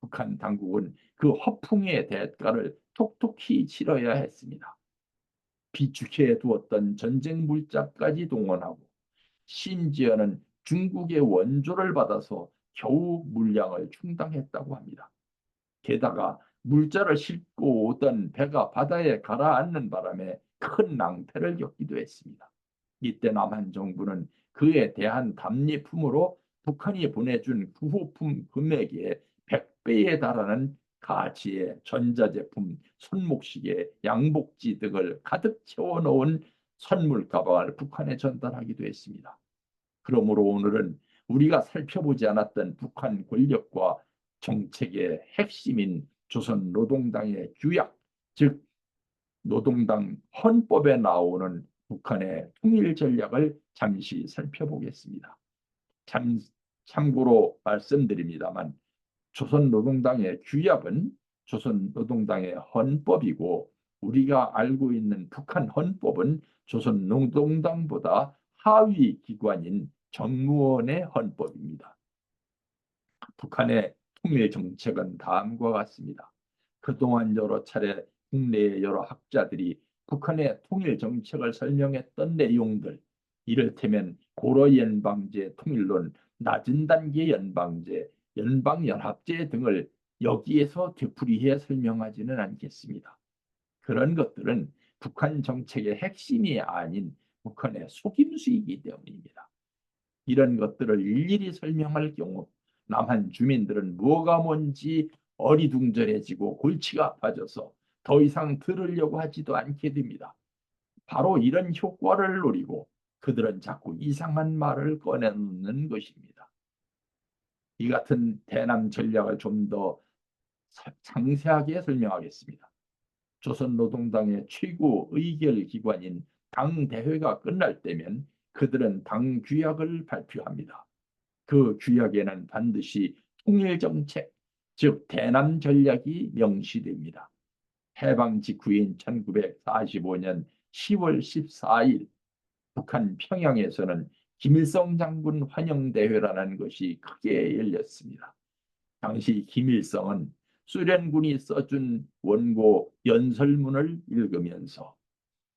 북한 당국은 그 허풍의 대가를 톡톡히 치러야 했습니다. 비축해 두었던 전쟁 물자까지 동원하고 심지어는 중국의 원조를 받아서 겨우 물량을 충당했다고 합니다. 게다가 물자를 싣고 오던 배가 바다에 가라앉는 바람에 큰 낭패를 겪기도 했습니다. 이때 남한 정부는 그에 대한 답례품으로 북한이 보내준 구호품 금액의 100배에 달하는 가치의 전자제품, 손목시계, 양복지 등을 가득 채워놓은 선물 가방을 북한에 전달하기도 했습니다. 그러므로 오늘은 우리가 살펴보지 않았던 북한 권력과 정책의 핵심인 조선노동당의 규약, 즉 노동당 헌법에 나오는 북한의 통일 전략을 잠시 살펴보겠습니다. 참고로 말씀드립니다만 조선노동당의 규약은 조선노동당의 헌법이고 우리가 알고 있는 북한 헌법은 조선노동당보다 하위 기관인 정무원의 헌법입니다. 북한의 통일 정책은 다음과 같습니다. 그동안 여러 차례 국내의 여러 학자들이 북한의 통일 정책을 설명했던 내용들, 이를테면 고려연방제 통일론, 낮은 단계 연방제, 연방연합제 등을 여기에서 되풀이해 설명하지는 않겠습니다. 그런 것들은 북한 정책의 핵심이 아닌 북한의 속임수이기 때문입니다. 이런 것들을 일일이 설명할 경우 남한 주민들은 뭐가 뭔지 어리둥절해지고 골치가 아파져서 더 이상 들으려고 하지도 않게 됩니다. 바로 이런 효과를 노리고 그들은 자꾸 이상한 말을 꺼내놓는 것입니다. 이 같은 대남 전략을 좀 더 상세하게 설명하겠습니다. 조선노동당의 최고 의결 기관인 당대회가 끝날 때면 그들은 당규약을 발표합니다. 그 규약에는 반드시 통일정책, 즉 대남 전략이 명시됩니다. 해방 직후인 1945년 10월 14일 북한 평양에서는 김일성 장군 환영대회라는 것이 크게 열렸습니다. 당시 김일성은 소련군이 써준 원고 연설문을 읽으면서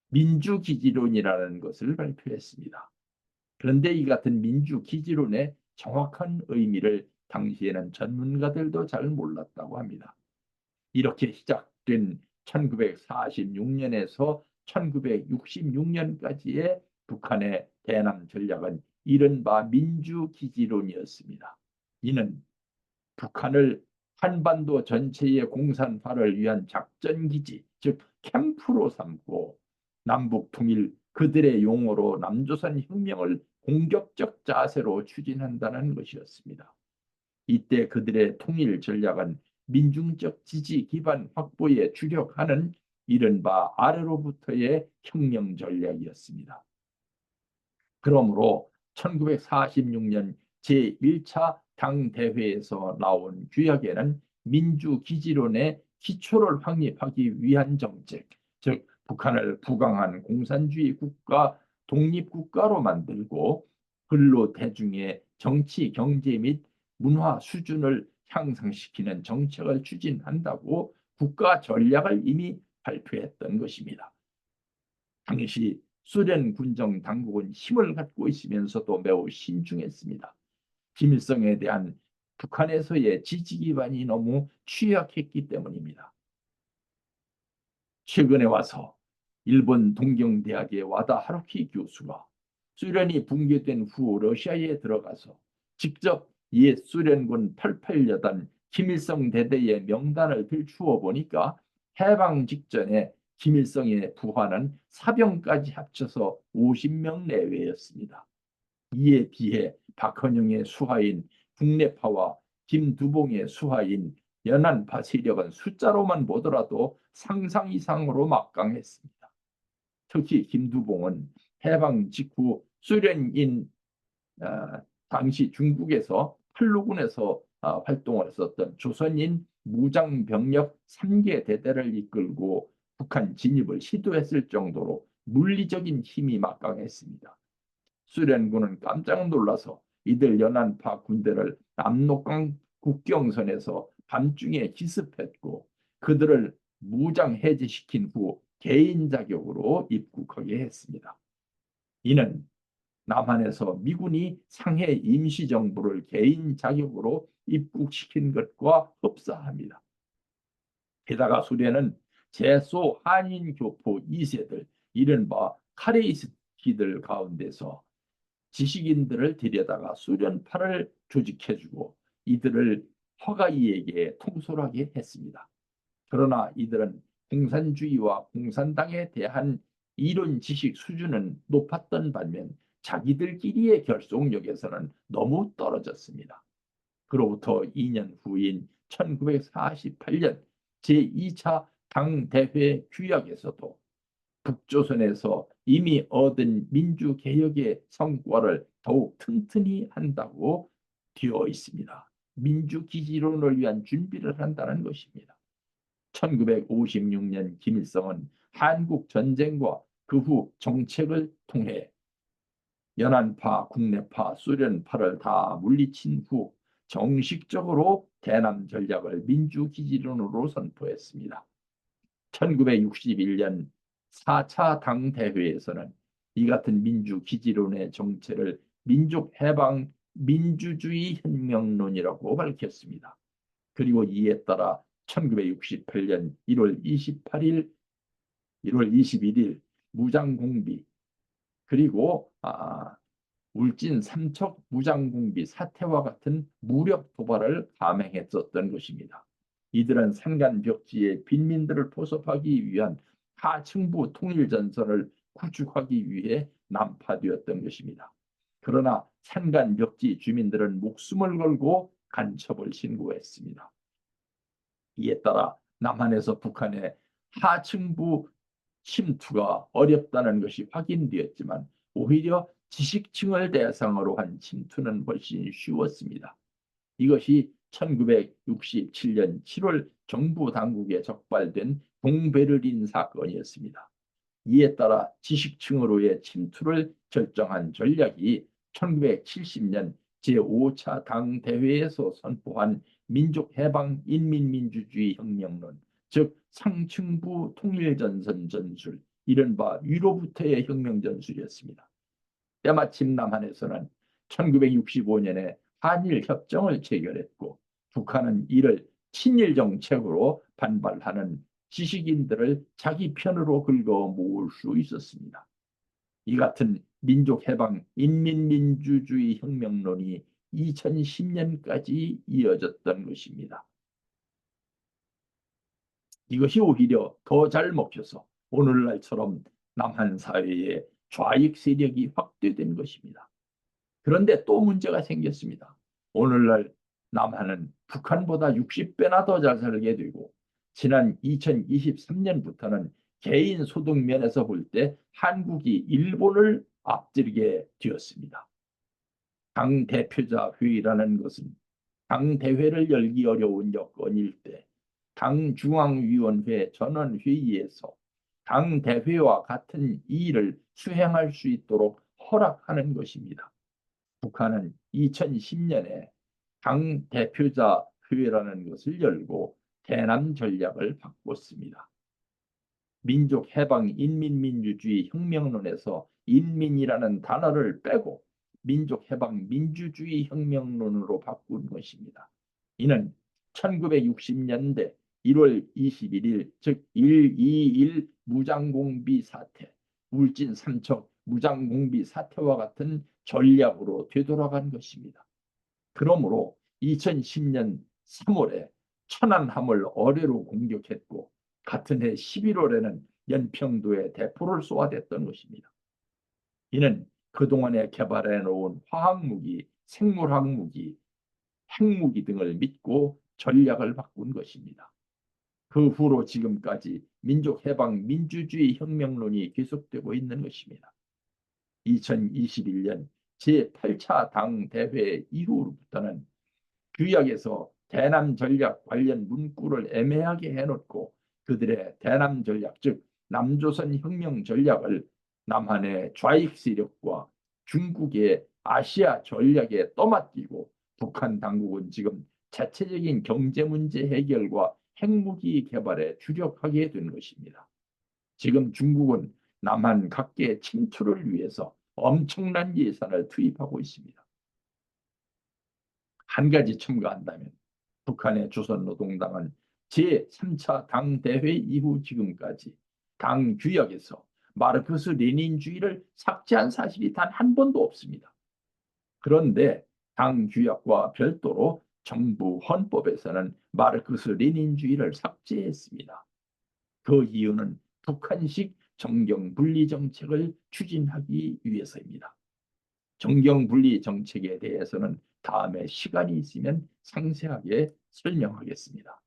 민주기지론이라는 것을 발표했습니다. 그런데 이 같은 민주기지론의 정확한 의미를 당시에는 전문가들도 잘 몰랐다고 합니다. 이렇게 시작된 1946년에서 1966년까지의 북한의 대남 전략은 이른바 민주기지론이었습니다. 이는 북한을 한반도 전체의 공산화를 위한 작전기지, 즉 캠프로 삼고 남북 통일, 그들의 용어로 남조선 혁명을 공격적 자세로 추진한다는 것이었습니다. 이때 그들의 통일 전략은 민중적 지지 기반 확보에 주력하는 이른바 아래로부터의 혁명 전략이었습니다. 그러므로 1946년 제1차 당대회에서 나온 규약에는 민주기지론의 기초를 확립하기 위한 정책, 즉 북한을 부강한 공산주의 국가, 독립국가로 만들고 근로대중의 정치, 경제 및 문화 수준을 향상시키는 정책을 추진한다고 국가 전략을 이미 발표했던 것입니다. 당시 소련 군정 당국은 힘을 갖고 있으면서도 매우 신중했습니다. 김일성에 대한 북한에서의 지지 기반이 너무 취약했기 때문입니다. 최근에 와서 일본 동경대학의 와다 하루키 교수가 소련이 붕괴된 후 러시아에 들어가서 직접 옛 소련군 88여단 김일성 대대의 명단을 들추어 보니까 해방 직전에 김일성의 부하는 사병까지 합쳐서 50명 내외였습니다. 이에 비해 박헌영의 수하인 국내파와 김두봉의 수하인 연안파 세력은 숫자로만 보더라도 상상 이상으로 막강했습니다. 특히 김두봉은 해방 직후 소련인 당시 중국에서 팔로군에서 활동을 했었던 조선인 무장병력 3개 대대를 이끌고 북한 진입을 시도했을 정도로 물리적인 힘이 막강했습니다. 소련군은 깜짝 놀라서 이들 연안파 군대를 압록강 국경선에서 밤중에 기습했고 그들을 무장 해제시킨 후 개인 자격으로 입국하게 했습니다. 이는 남한에서 미군이 상해 임시정부를 개인 자격으로 입국시킨 것과 흡사합니다. 게다가 소련은 제소 한인 교포 2세들 이른바 카레이스키들 가운데서 지식인들을 데려다가 소련파를 조직해주고 이들을 허가이에게 통솔하게 했습니다. 그러나 이들은 공산주의와 공산당에 대한 이론 지식 수준은 높았던 반면 자기들끼리의 결속력에서는 너무 떨어졌습니다. 그로부터 2년 후인 1948년 제2차 당대회 규약에서도 북조선에서 이미 얻은 민주개혁의 성과를 더욱 튼튼히 한다고 되어 있습니다. 민주기지론을 위한 준비를 한다는 것입니다. 1956년 김일성은 한국 전쟁과 그 후 정책을 통해 연안파, 국내파, 소련파를 다 물리친 후 정식적으로 대남 전략을 민주기지론으로 선포했습니다. 1961년 4차 당대회에서는 이 같은 민주기지론의 정체를 민족해방 민주주의 혁명론이라고 밝혔습니다. 그리고 이에 따라 1968년 1월 28일, 1월 21일 무장공비 그리고 울진 삼척 무장공비 사태와 같은 무력 도발을 감행했었던 것입니다. 이들은 산간 벽지에 빈민들을 포섭하기 위한 하층부 통일전선을 구축하기 위해 난파되었던 것입니다. 그러나 산간 벽지 주민들은 목숨을 걸고 간첩을 신고했습니다. 이에 따라 남한에서 북한의 하층부 침투가 어렵다는 것이 확인되었지만 오히려 지식층을 대상으로 한 침투는 훨씬 쉬웠습니다. 이것이 1967년 7월 정부 당국에 적발된 동베를린 사건이었습니다. 이에 따라 지식층으로의 침투를 결정한 전략이 1970년 제5차 당대회에서 선포한 민족해방인민민주주의 혁명론, 즉 상층부 통일전선 전술, 이른바 위로부터의 혁명전술이었습니다. 때마침 남한에서는 1965년에 한일협정을 체결했고 북한은 이를 친일 정책으로 반발하는 지식인들을 자기 편으로 긁어 모을 수 있었습니다. 이 같은 민족해방 인민민주주의 혁명론이 2010년까지 이어졌던 것입니다. 이것이 오히려 더 잘 먹혀서 오늘날처럼 남한 사회에 좌익 세력이 확대된 것입니다. 그런데 또 문제가 생겼습니다. 오늘날 남한은 북한보다 60배나 더 잘 살게 되고 지난 2023년부터는 개인 소득 면에서 볼 때 한국이 일본을 앞지르게 되었습니다. 당 대표자 회의라는 것은 당 대회를 열기 어려운 여건일 때 당 중앙위원회 전원회의에서 당 대회와 같은 일을 수행할 수 있도록 허락하는 것입니다. 북한은 2010년에 당 대표자 회의라는 것을 열고 대남 전략을 바꿨습니다. 민족해방인민민주주의 혁명론에서 인민이라는 단어를 빼고 민족해방민주주의 혁명론으로 바꾼 것입니다. 이는 1960년대 1월 21일 즉 121 무장공비 사태, 울진 삼척 무장공비 사태와 같은 전략으로 되돌아간 것입니다. 그러므로 2010년 3월에 천안함을 어뢰로 공격했고 같은 해 11월에는 연평도에 대포를 쏘아댔던 것입니다. 이는 그동안에 개발해 놓은 화학무기, 생물학무기, 핵무기 등을 믿고 전략을 바꾼 것입니다. 그 후로 지금까지 민족해방 민주주의 혁명론이 계속되고 있는 것입니다. 2021년 제8차 당대회 이후부터는 규약에서 대남 전략 관련 문구를 애매하게 해놓고 그들의 대남 전략, 즉 남조선 혁명 전략을 남한의 좌익 세력과 중국의 아시아 전략에 떠맡기고 북한 당국은 지금 자체적인 경제 문제 해결과 핵무기 개발에 주력하게 된 것입니다. 지금 중국은 남한 각계 침투를 위해서 엄청난 예산을 투입하고 있습니다. 한 가지 첨가한다면 북한의 조선노동당은 제3차 당대회 이후 지금까지 당 규약에서 마르크스 레닌주의를 삭제한 사실이 단 한 번도 없습니다. 그런데 당 규약과 별도로 정부 헌법에서는 마르크스 레닌주의를 삭제했습니다. 그 이유는 북한식 정경분리 정책을 추진하기 위해서입니다. 정경분리 정책에 대해서는 다음에 시간이 있으면 상세하게 설명하겠습니다.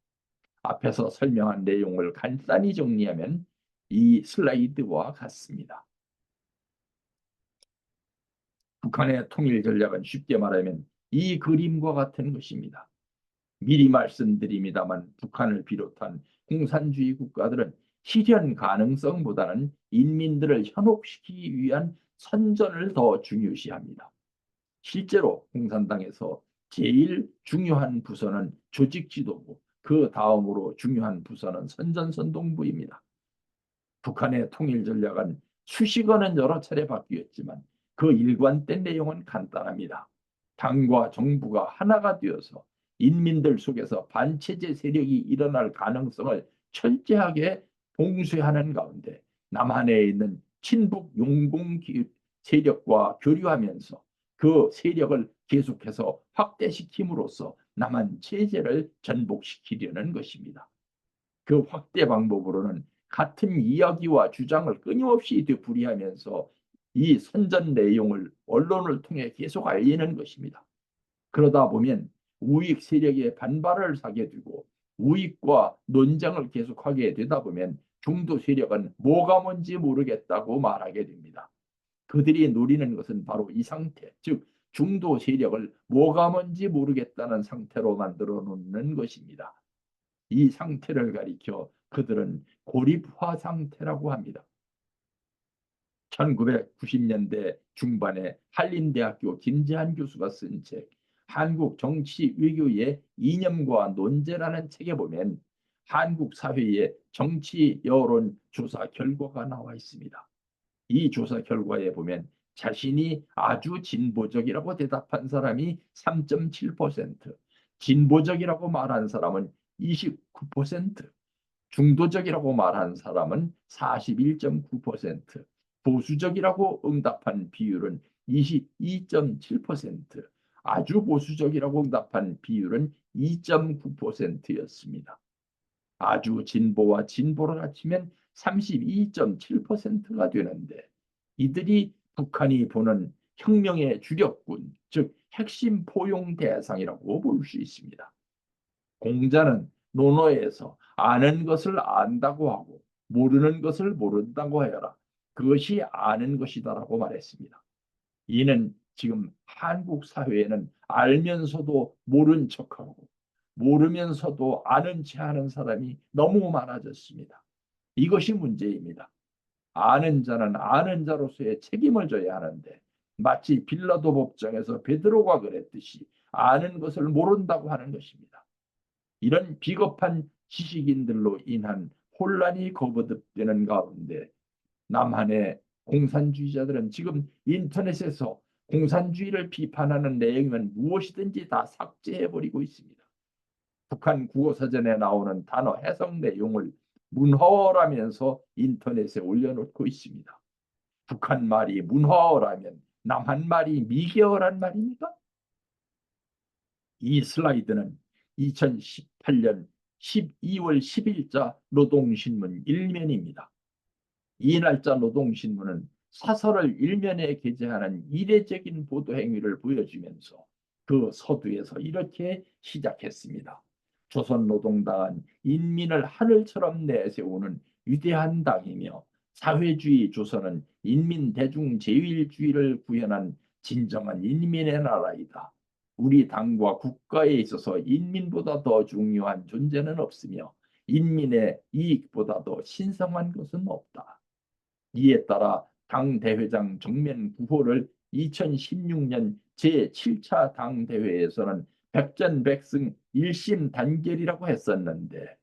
앞에서 설명한 내용을 간단히 정리하면 이 슬라이드와 같습니다. 북한의 통일 전략은 쉽게 말하면 이 그림과 같은 것입니다. 미리 말씀드립니다만 북한을 비롯한 공산주의 국가들은 실현 가능성보다는 인민들을 현혹시키기 위한 선전을 더 중요시합니다. 실제로 공산당에서 제일 중요한 부서는 조직지도부, 그 다음으로 중요한 부서는 선전선동부입니다. 북한의 통일 전략은 수식어는 여러 차례 바뀌었지만 그 일관된 내용은 간단합니다. 당과 정부가 하나가 되어서 인민들 속에서 반체제 세력이 일어날 가능성을 철저하게 봉쇄하는 가운데 남한에 있는 친북 용공 세력과 교류하면서 그 세력을 계속해서 확대시킴으로써 남한 체제를 전복시키려는 것입니다. 그 확대 방법으로는 같은 이야기와 주장을 끊임없이 되풀이하면서 이 선전 내용을 언론을 통해 계속 알리는 것입니다. 그러다 보면 우익 세력의 반발을 사게 되고 우익과 논쟁을 계속하게 되다 보면 중도 세력은 뭐가 뭔지 모르겠다고 말하게 됩니다. 그들이 노리는 것은 바로 이 상태, 즉 중도 세력을 뭐가 뭔지 모르겠다는 상태로 만들어 놓는 것입니다. 이 상태를 가리켜 그들은 고립화 상태라고 합니다. 1990년대 중반에 한림대학교 김재한 교수가 쓴 책 한국 정치 외교의 이념과 논제라는 책에 보면 한국 사회의 정치 여론 조사 결과가 나와 있습니다. 이 조사 결과에 보면 자신이 아주 진보적이라고 대답한 사람이 3.7%, 진보적이라고 말한 사람은 29%, 중도적이라고 말한 사람은 41.9%, 보수적이라고 응답한 비율은 22.7%, 아주 보수적이라고 응답한 비율은 2.9%였습니다. 아주 진보와 진보를 합치면 32.7%가 되는데 이들이 북한이 보는 혁명의 주력군, 즉 핵심 포용 대상이라고 볼 수 있습니다. 공자는 논어에서 아는 것을 안다고 하고 모르는 것을 모른다고 하여라. 그것이 아는 것이다라고 말했습니다. 이는 지금 한국 사회에는 알면서도 모른 척하고 모르면서도 아는 체 하는 사람이 너무 많아졌습니다. 이것이 문제입니다. 아는 자는 아는 자로서의 책임을 져야 하는데 마치 빌라도 법정에서 베드로가 그랬듯이 아는 것을 모른다고 하는 것입니다. 이런 비겁한 지식인들로 인한 혼란이 거듭되는 가운데 남한의 공산주의자들은 지금 인터넷에서 공산주의를 비판하는 내용은 무엇이든지 다 삭제해버리고 있습니다. 북한 국어사전에 나오는 단어 해석 내용을 문화어라면서 인터넷에 올려놓고 있습니다. 북한 말이 문화어라면 남한 말이 미개어란 말입니까? 이 슬라이드는 2018년 12월 10일자 노동신문 일면입니다. 이 날짜 노동신문은 사설을 일면에 게재하는 이례적인 보도 행위를 보여주면서 그 서두에서 이렇게 시작했습니다. 조선노동당은 인민을 하늘처럼 내세우는 위대한 당이며 사회주의 조선은 인민대중제일주의를 구현한 진정한 인민의 나라이다. 우리 당과 국가에 있어서 인민보다 더 중요한 존재는 없으며 인민의 이익보다도 신성한 것은 없다. 이에 따라 당대회장 정면 구호를 2016년 제7차 당대회에서는 백전백승 1심 단결이라고 했었는데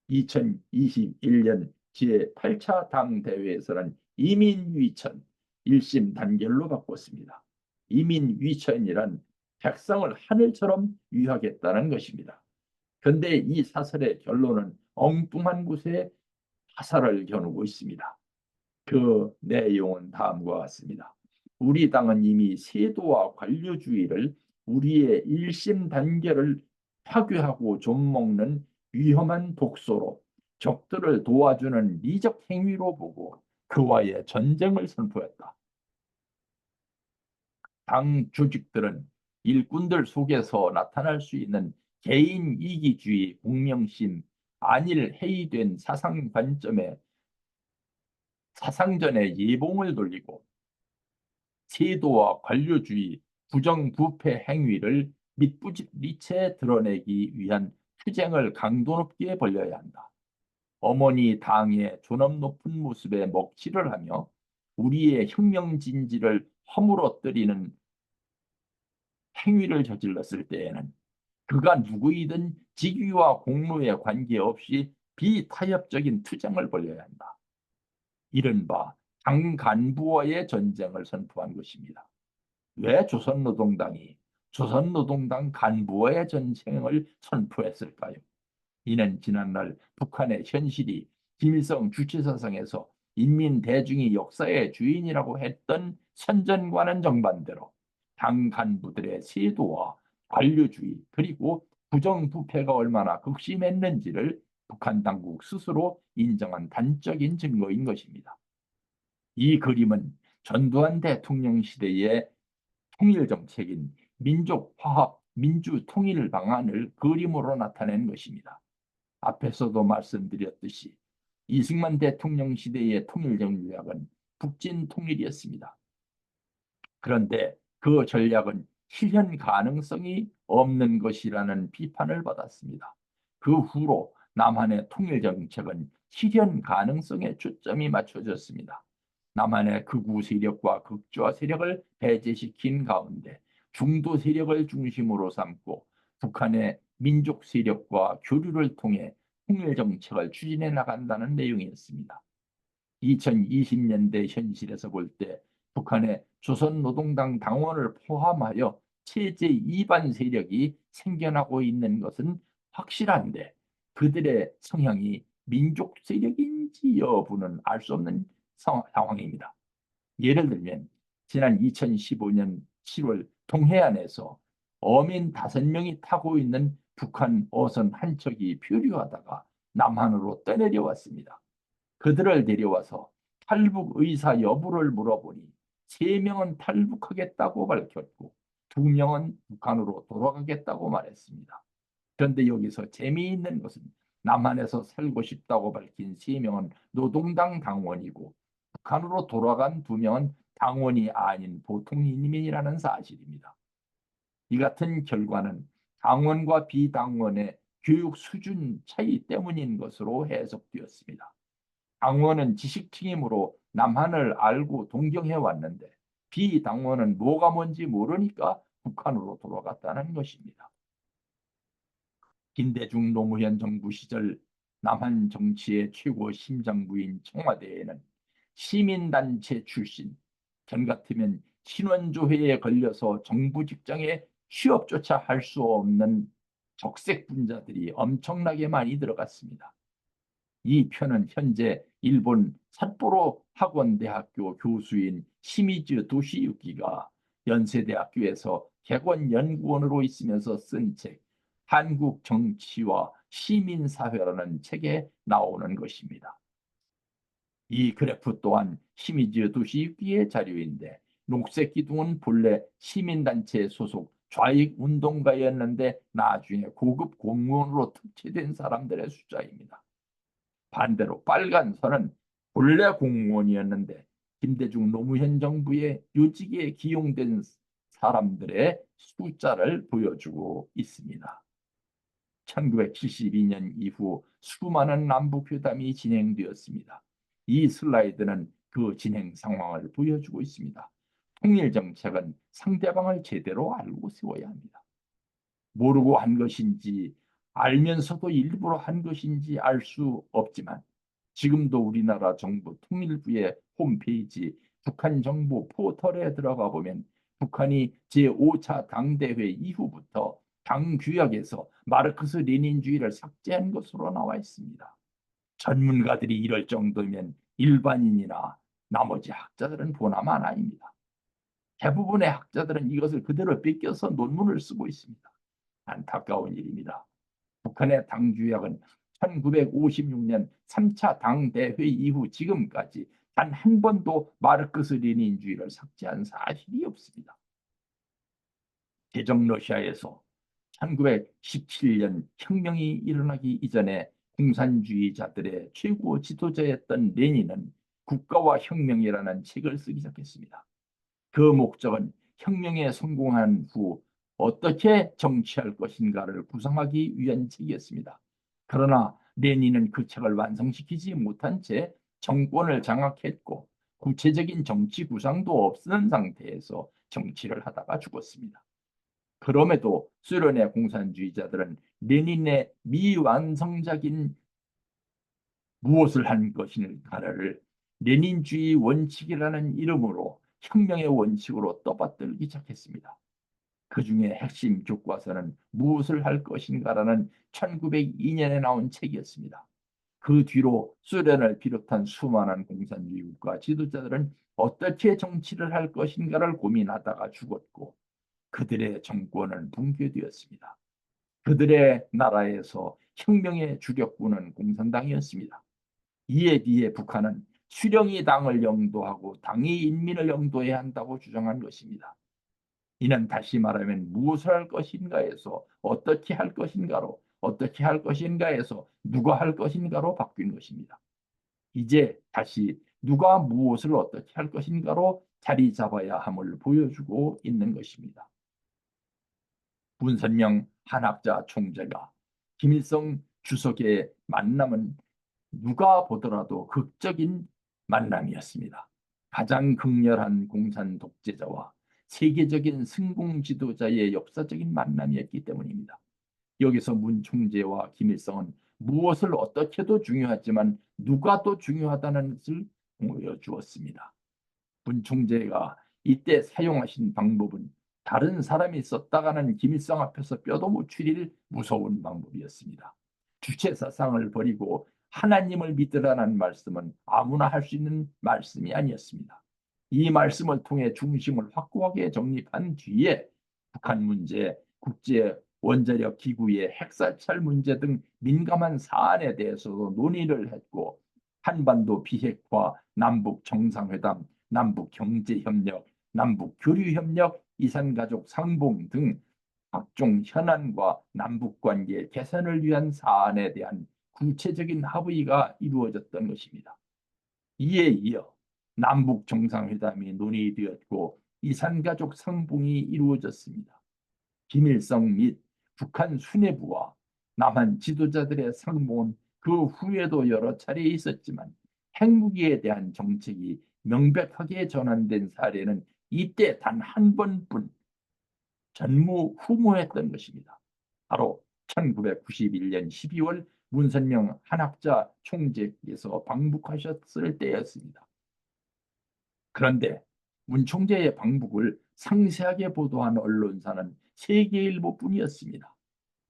2021년 제8차 당대회에서는 이민위천 1심 단결로 바꿨습니다. 이민위천이란 백성을 하늘처럼 위하겠다는 것입니다. 그런데 이 사설의 결론은 엉뚱한 곳에 화살을 겨누고 있습니다. 그 내용은 다음과 같습니다. 우리 당은 이미 세도와 관료주의를 우리의 일심 단결을 파괴하고 좀먹는 위험한 독소로 적들을 도와주는 리적 행위로 보고 그와의 전쟁을 선포했다. 당 조직들은 일꾼들 속에서 나타날 수 있는 개인 이기주의, 공명심, 안일 해이된 사상 관점에 사상전에 예봉을 돌리고 세도와 관료주의, 부정부패 행위를 밑부리채 드러내기 위한 투쟁을 강도 높게 벌여야 한다. 어머니 당의 존엄 높은 모습에 먹칠을 하며 우리의 혁명 진지를 허물어뜨리는 행위를 저질렀을 때에는 그가 누구이든 직위와 공로에 관계없이 비타협적인 투쟁을 벌여야 한다. 이른바 당 간부와의 전쟁을 선포한 것입니다. 왜 조선노동당이 조선노동당 간부와의 전쟁을 선포했을까요? 이는 지난날 북한의 현실이 김일성 주체사상에서 인민 대중이 역사의 주인이라고 했던 선전과는 정반대로 당 간부들의 세도와 관료주의 그리고 부정부패가 얼마나 극심했는지를 북한 당국 스스로 인정한 단적인 증거인 것입니다. 이 그림은 전두환 대통령 시대의 통일 정책인 민족화합 민주통일 방안을 그림으로 나타낸 것입니다. 앞에서도 말씀드렸듯이 이승만 대통령 시대의 통일 전략은 북진 통일이었습니다. 그런데 그 전략은 실현 가능성이 없는 것이라는 비판을 받았습니다. 그 후로 남한의 통일 정책은 실현 가능성에 초점이 맞춰졌습니다. 남한의 극우 세력과 극좌 세력을 배제시킨 가운데 중도 세력을 중심으로 삼고 북한의 민족 세력과 교류를 통해 통일 정책을 추진해 나간다는 내용이었습니다. 2020년대 현실에서 볼 때 북한의 조선노동당 당원을 포함하여 체제 이반 세력이 생겨나고 있는 것은 확실한데 그들의 성향이 민족 세력인지 여부는 알 수 없는 상황입니다. 예를 들면 지난 2015년 7월 동해안에서 어민 5명이 타고 있는 북한 어선 한 척이 표류하다가 남한으로 떠내려왔습니다. 그들을 데려와서 탈북 의사 여부를 물어보니 3명은 탈북하겠다고 밝혔고 2명은 북한으로 돌아가겠다고 말했습니다. 그런데 여기서 재미있는 것은 남한에서 살고 싶다고 밝힌 3명은 노동당 당원이고 북한으로 돌아간 2명은 당원이 아닌 보통인민이라는 사실입니다. 이 같은 결과는 당원과 비당원의 교육 수준 차이 때문인 것으로 해석되었습니다. 당원은 지식층이므로 남한을 알고 동경해 왔는데 비당원은 뭐가 뭔지 모르니까 북한으로 돌아갔다는 것입니다. 김대중 노무현 정부 시절 남한 정치의 최고 심장부인 청와대에는 시민단체 출신, 전 같으면 신원조회에 걸려서 정부 직장에 취업조차 할 수 없는 적색 분자들이 엄청나게 많이 들어갔습니다. 이 표는 현재 일본 삿포로 학원대학교 교수인 시미즈 도시유키가 연세대학교에서 객원연구원으로 있으면서 쓴 책 한국 정치와 시민사회라는 책에 나오는 것입니다. 이 그래프 또한 시미즈 도시유키의 자료인데 녹색 기둥은 본래 시민단체 소속 좌익운동가였는데 나중에 고급 공무원으로 특채된 사람들의 숫자입니다. 반대로 빨간 선은 본래 공무원이었는데 김대중 노무현 정부의 요직에 기용된 사람들의 숫자를 보여주고 있습니다. 1972년 이후 수많은 남북회담이 진행되었습니다. 이 슬라이드는 그 진행 상황을 보여주고 있습니다. 통일 정책은 상대방을 제대로 알고 세워야 합니다. 모르고 한 것인지 알면서도 일부러 한 것인지 알 수 없지만 지금도 우리나라 정부 통일부의 홈페이지 북한 정부 포털에 들어가 보면 북한이 제5차 당대회 이후부터 당 규약에서 마르크스 레닌주의를 삭제한 것으로 나와 있습니다. 전문가들이 이럴 정도면 일반인이나 나머지 학자들은 보나마나 아닙니다. 대부분의 학자들은 이것을 그대로 뺏겨서 논문을 쓰고 있습니다. 안타까운 일입니다. 북한의 당규약은 1956년 3차 당대회 이후 지금까지 단 한 번도 마르크스 레닌주의를 삭제한 사실이 없습니다. 제정 러시아에서 1917년 혁명이 일어나기 이전에 공산주의자들의 최고 지도자였던 레닌은 국가와 혁명이라는 책을 쓰기 시작했습니다. 그 목적은 혁명에 성공한 후 어떻게 정치할 것인가를 구상하기 위한 책이었습니다. 그러나 레닌은 그 책을 완성시키지 못한 채 정권을 장악했고 구체적인 정치 구상도 없는 상태에서 정치를 하다가 죽었습니다. 그럼에도 소련의 공산주의자들은 레닌의 미완성작인 무엇을 한 것인가를 레닌주의 원칙이라는 이름으로 혁명의 원칙으로 떠받들기 시작했습니다. 그 중에 핵심 교과서는 무엇을 할 것인가라는 1902년에 나온 책이었습니다. 그 뒤로 소련을 비롯한 수많은 공산주의 국가 지도자들은 어떻게 정치를 할 것인가를 고민하다가 죽었고 그들의 정권은 붕괴되었습니다. 그들의 나라에서 혁명의 주력군은 공산당이었습니다. 이에 비해 북한은 수령이 당을 영도하고 당이 인민을 영도해야 한다고 주장한 것입니다. 이는 다시 말하면 무엇을 할 것인가에서 어떻게 할 것인가로, 어떻게 할 것인가에서 누가 할 것인가로 바뀐 것입니다. 이제 다시 누가 무엇을 어떻게 할 것인가로 자리 잡아야 함을 보여주고 있는 것입니다. 문선명 한학자 총재가 김일성 주석의 만남은 누가 보더라도 극적인 만남이었습니다. 가장 극렬한 공산 독재자와 세계적인 승공 지도자의 역사적인 만남이었기 때문입니다. 여기서 문 총재와 김일성은 무엇을 어떻게 해도 중요하지만 누가 더 중요하다는 것을 보여주었습니다. 문 총재가 이때 사용하신 방법은 다른 사람이 썼다가는 김일성 앞에서 뼈도 못 추릴 무서운 방법이었습니다. 주체사상을 버리고 하나님을 믿으라는 말씀은 아무나 할 수 있는 말씀이 아니었습니다. 이 말씀을 통해 중심을 확고하게 정립한 뒤에 북한 문제, 국제 원자력 기구의 핵사찰 문제 등 민감한 사안에 대해서도 논의를 했고, 한반도 비핵화, 남북 정상회담, 남북 경제협력, 남북 교류협력, 이산가족 상봉 등 각종 현안과 남북관계 개선을 위한 사안에 대한 구체적인 합의가 이루어졌던 것입니다. 이에 이어 남북 정상회담이 논의되었고 이산가족 상봉이 이루어졌습니다. 김일성 및 북한 수뇌부와 남한 지도자들의 상봉은 그 후에도 여러 차례 있었지만 핵무기에 대한 정책이 명백하게 전환된 사례는 이때 단 한 번뿐 전무후무했던 것입니다. 바로 1991년 12월 문선명 한학자 총재께서 방북하셨을 때였습니다. 그런데 문 총재의 방북을 상세하게 보도한 언론사는 세계일보뿐이었습니다.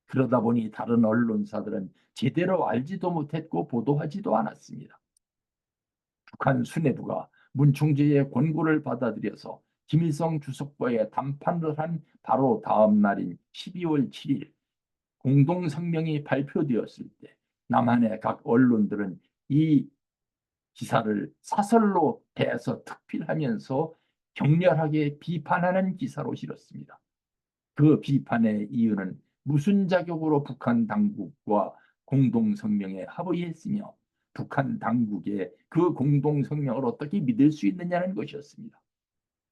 그러다 보니 다른 언론사들은 제대로 알지도 못했고 보도하지도 않았습니다. 북한 수뇌부가 문 총재의 권고를 받아들여서 김일성 주석과의 담판을 한 바로 다음 날인 12월 7일 공동성명이 발표되었을 때 남한의 각 언론들은 이 기사를 사설로 대해서 특필하면서 격렬하게 비판하는 기사로 실었습니다. 그 비판의 이유는 무슨 자격으로 북한 당국과 공동성명에 합의했으며 북한 당국의 그 공동성명을 어떻게 믿을 수 있느냐는 것이었습니다.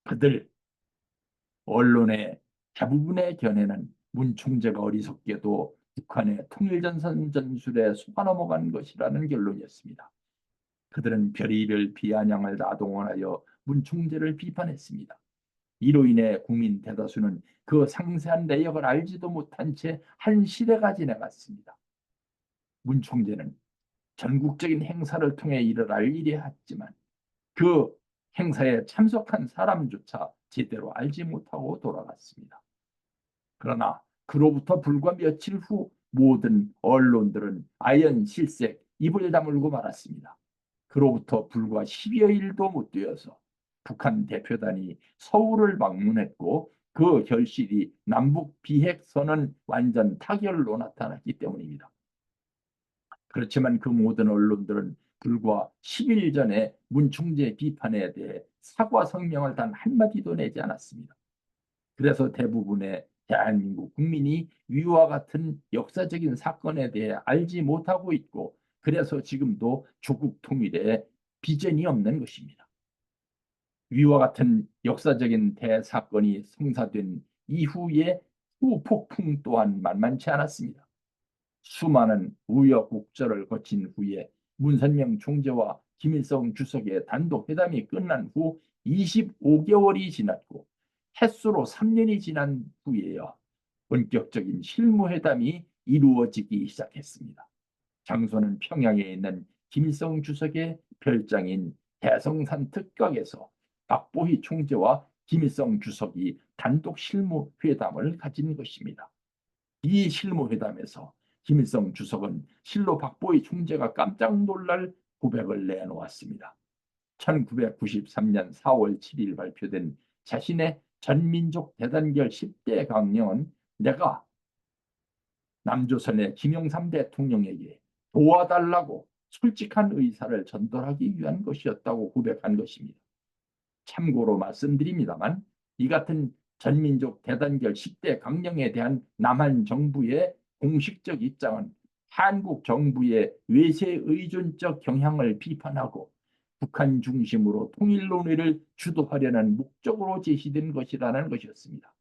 그들 언론의 대부분의 견해는 문 총재가 어리석게도 북한의 통일전선 전술에 속아 넘어간 것이라는 결론이었습니다. 그들은 별의별 비아냥을 나동원하여 문 총재를 비판했습니다. 이로 인해 국민 대다수는 그 상세한 내역을 알지도 못한 채 한 시대가 지나갔습니다. 문 총재는 전국적인 행사를 통해 이를 알리려 했지만 그 행사에 참석한 사람조차 제대로 알지 못하고 돌아갔습니다. 그러나 그로부터 불과 며칠 후 모든 언론들은 아연실색 입을 다물고 말았습니다. 그로부터 불과 10여 일도 못 되어서 북한 대표단이 서울을 방문했고 그 결실이 남북 비핵선언 완전 타결로 나타났기 때문입니다. 그렇지만 그 모든 언론들은 불과 10일 전에 문 총재 비판에 대해 사과 성명을 단 한마디도 내지 않았습니다. 그래서 대부분의 대한민국 국민이 위와 같은 역사적인 사건에 대해 알지 못하고 있고 그래서 지금도 조국 통일에 비전이 없는 것입니다. 위와 같은 역사적인 대사건이 성사된 이후에 후폭풍 또한 만만치 않았습니다. 수많은 우여곡절을 거친 후에 문선명 총재와 김일성 주석의 단독 회담이 끝난 후 25개월이 지났고 햇수로 3년이 지난 후에야 본격적인 실무회담이 이루어지기 시작했습니다. 장소는 평양에 있는 김일성 주석의 별장인 대성산 특각에서 박보희 총재와 김일성 주석이 단독 실무회담을 가진 것입니다. 이 실무회담에서 김일성 주석은 실로 박보희 총재가 깜짝 놀랄 고백을 내놓았습니다. 1993년 4월 7일 발표된 자신의 전민족 대단결 10대 강령은 내가 남조선의 김영삼 대통령에게 도와달라고 솔직한 의사를 전달하기 위한 것이었다고 고백한 것입니다. 참고로 말씀드립니다만 이 같은 전민족 대단결 10대 강령에 대한 남한 정부의 공식적 입장은 한국 정부의 외세 의존적 경향을 비판하고 북한 중심으로 통일 논의를 주도하려는 목적으로 제시된 것이라는 것이었습니다.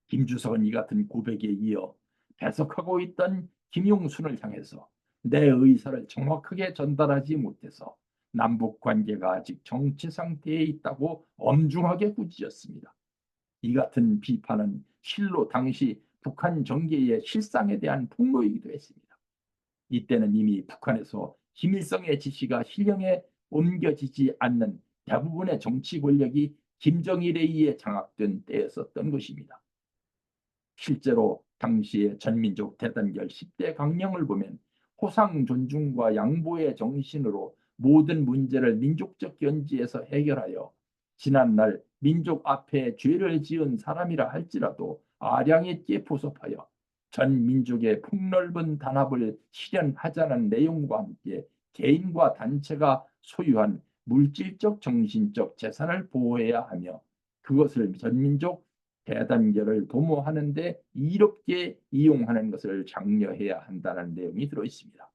김주석은 이 같은 고백에 이어 배석하고 있던 김용순을 향해서 내 의사를 정확하게 전달하지 못해서 남북 관계가 아직 정체 상태에 있다고 엄중하게 꾸짖었습니다. 이 같은 비판은 실로 당시 북한 정계의 실상에 대한 폭로이기도 했습니다. 이때는 이미 북한에서 김일성의 지시가 실행에 옮겨지지 않는 대부분의 정치 권력이 김정일에 의해 장악된 때였었던 것입니다. 실제로 당시의 전민족 대단결 10대 강령을 보면 호상 존중과 양보의 정신으로 모든 문제를 민족적 견지에서 해결하여 지난날 민족 앞에 죄를 지은 사람이라 할지라도 아량에 있게 포섭하여 전 민족의 폭넓은 단합을 실현하자는 내용과 함께 개인과 단체가 소유한 물질적 정신적 재산을 보호해야 하며 그것을 전민족 대단결을 도모하는 데 이롭게 이용하는 것을 장려해야 한다는 내용이 들어있습니다.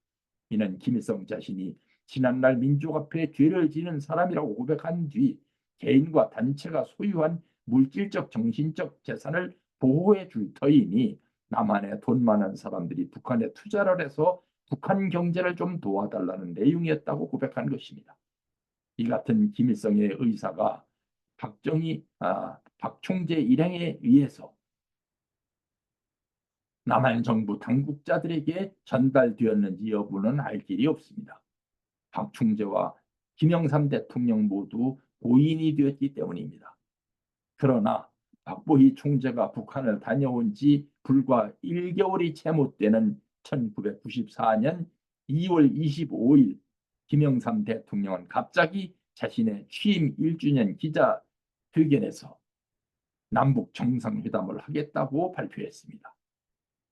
이는 김일성 자신이 지난날 민족 앞에 죄를 지는 사람이라고 고백한 뒤 개인과 단체가 소유한 물질적 정신적 재산을 보호해 줄 터이니 남한에 돈 많은 사람들이 북한에 투자를 해서 북한 경제를 좀 도와달라는 내용이었다고 고백한 것입니다. 이 같은 김일성의 의사가 박 총재 일행에 의해서 남한 정부 당국자들에게 전달되었는지 여부는 알 길이 없습니다. 박 총재와 김영삼 대통령 모두 고인이 되었기 때문입니다. 그러나 박보희 총재가 북한을 다녀온 지 불과 1개월이 채 못 되는 1994년 2월 25일 김영삼 대통령은 갑자기 자신의 취임 1주년 기자회견에서 남북 정상회담을 하겠다고 발표했습니다.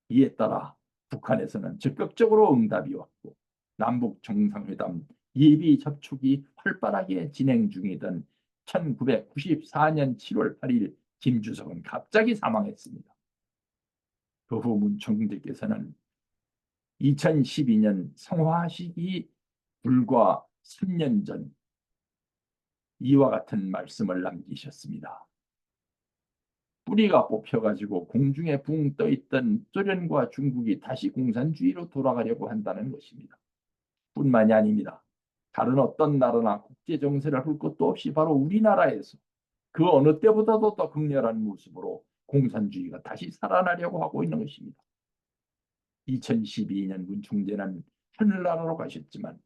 이에 따라 북한에서는 적극적으로 응답이 왔고 남북 정상회담 예비 접촉이 활발하게 진행 중이던 1994년 7월 8일 김주석은 갑자기 사망했습니다. 그 후 문 총재께서는 2012년 성화식이 불과 3년 전 이와 같은 말씀을 남기셨습니다. 뿌리가 뽑혀가지고 공중에 붕 떠있던 소련과 중국이 다시 공산주의로 돌아가려고 한다는 것입니다. 뿐만이 아닙니다. 다른 어떤 나라나 국제 정세를 할 것도 없이 바로 우리나라에서 그 어느 때보다도 더 극렬한 모습으로 공산주의가 다시 살아나려고 하고 있는 것입니다. 2012년 문 총재는 하늘나라로 가셨지만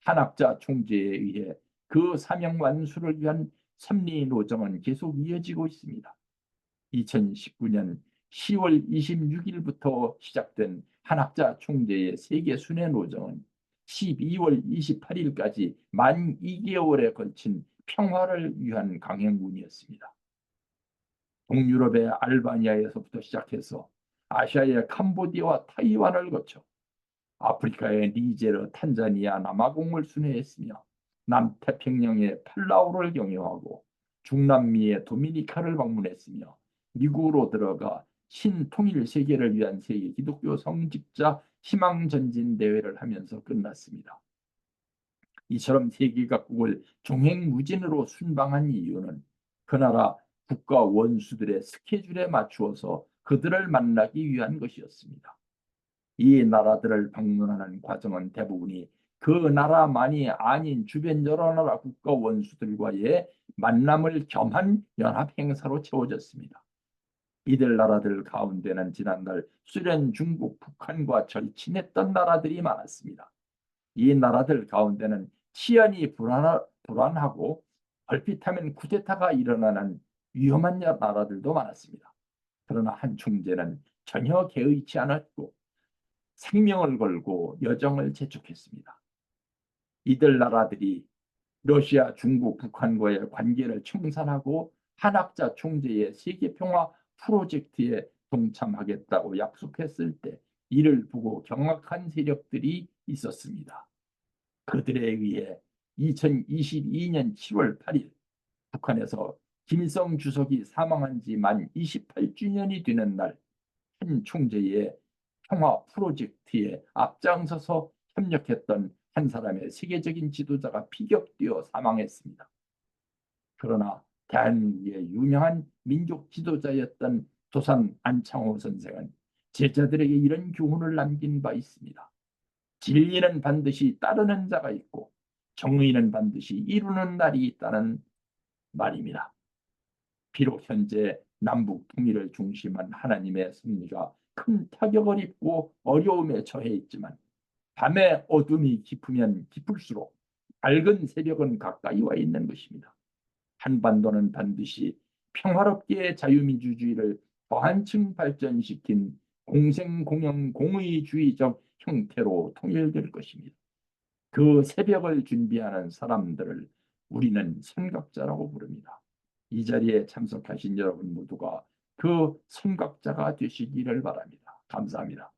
한학자 총재에 의해 그 사명 완수를 위한 섭리 노정은 계속 이어지고 있습니다. 2019년 10월 26일부터 시작된 한학자 총재의 세계 순회 노정은 12월 28일까지 만 2개월에 걸친 평화를 위한 강행군이었습니다. 동유럽의 알바니아에서부터 시작해서 아시아의 캄보디아와 타이완을 거쳐 아프리카의 니제르, 탄자니아, 남아공을 순회했으며 남태평양의 팔라우를 경유하고 중남미의 도미니카를 방문했으며 미국으로 들어가 신통일 세계를 위한 세계 기독교 성직자 희망전진 대회를 하면서 끝났습니다. 이처럼 세계 각국을 종횡무진으로 순방한 이유는 그 나라 국가 원수들의 스케줄에 맞추어서 그들을 만나기 위한 것이었습니다. 이 나라들을 방문하는 과정은 대부분이 그 나라만이 아닌 주변 여러 나라 국가 원수들과의 만남을 겸한 연합 행사로 채워졌습니다. 이들 나라들 가운데는 지난달 소련, 중국, 북한과 절친했던 나라들이 많았습니다. 이 나라들 가운데는 치안이 불안하고 얼핏하면 쿠데타가 일어나는 위험한 나라들도 많았습니다. 그러나 한 총재는 전혀 개의치 않았고 생명을 걸고 여정을 재촉했습니다. 이들 나라들이 러시아, 중국, 북한과의 관계를 청산하고 한학자 총재의 세계평화 프로젝트에 동참하겠다고 약속했을 때 이를 보고 경악한 세력들이 있었습니다. 그들에 의해 2022년 7월 8일 북한에서 김일성 주석이 사망한 지 만 28주년이 되는 날 한 총재의 평화 프로젝트에 앞장서서 협력했던 한 사람의 세계적인 지도자가 피격되어 사망했습니다. 그러나 대한민국의 유명한 민족 지도자였던 도산 안창호 선생은 제자들에게 이런 교훈을 남긴 바 있습니다. 진리는 반드시 따르는 자가 있고 정의는 반드시 이루는 날이 있다는 말입니다. 비록 현재 남북 통일을 중심한 하나님의 섭리가 큰 타격을 입고 어려움에 처해 있지만 밤의 어둠이 깊으면 깊을수록 밝은 새벽은 가까이 와 있는 것입니다. 한반도는 반드시 평화롭게 자유민주주의를 더 한층 발전시킨 공생공영 공의주의적 형태로 통일될 것입니다. 그 새벽을 준비하는 사람들을 우리는 선각자라고 부릅니다. 이 자리에 참석하신 여러분 모두가 그 선각자가 되시기를 바랍니다. 감사합니다.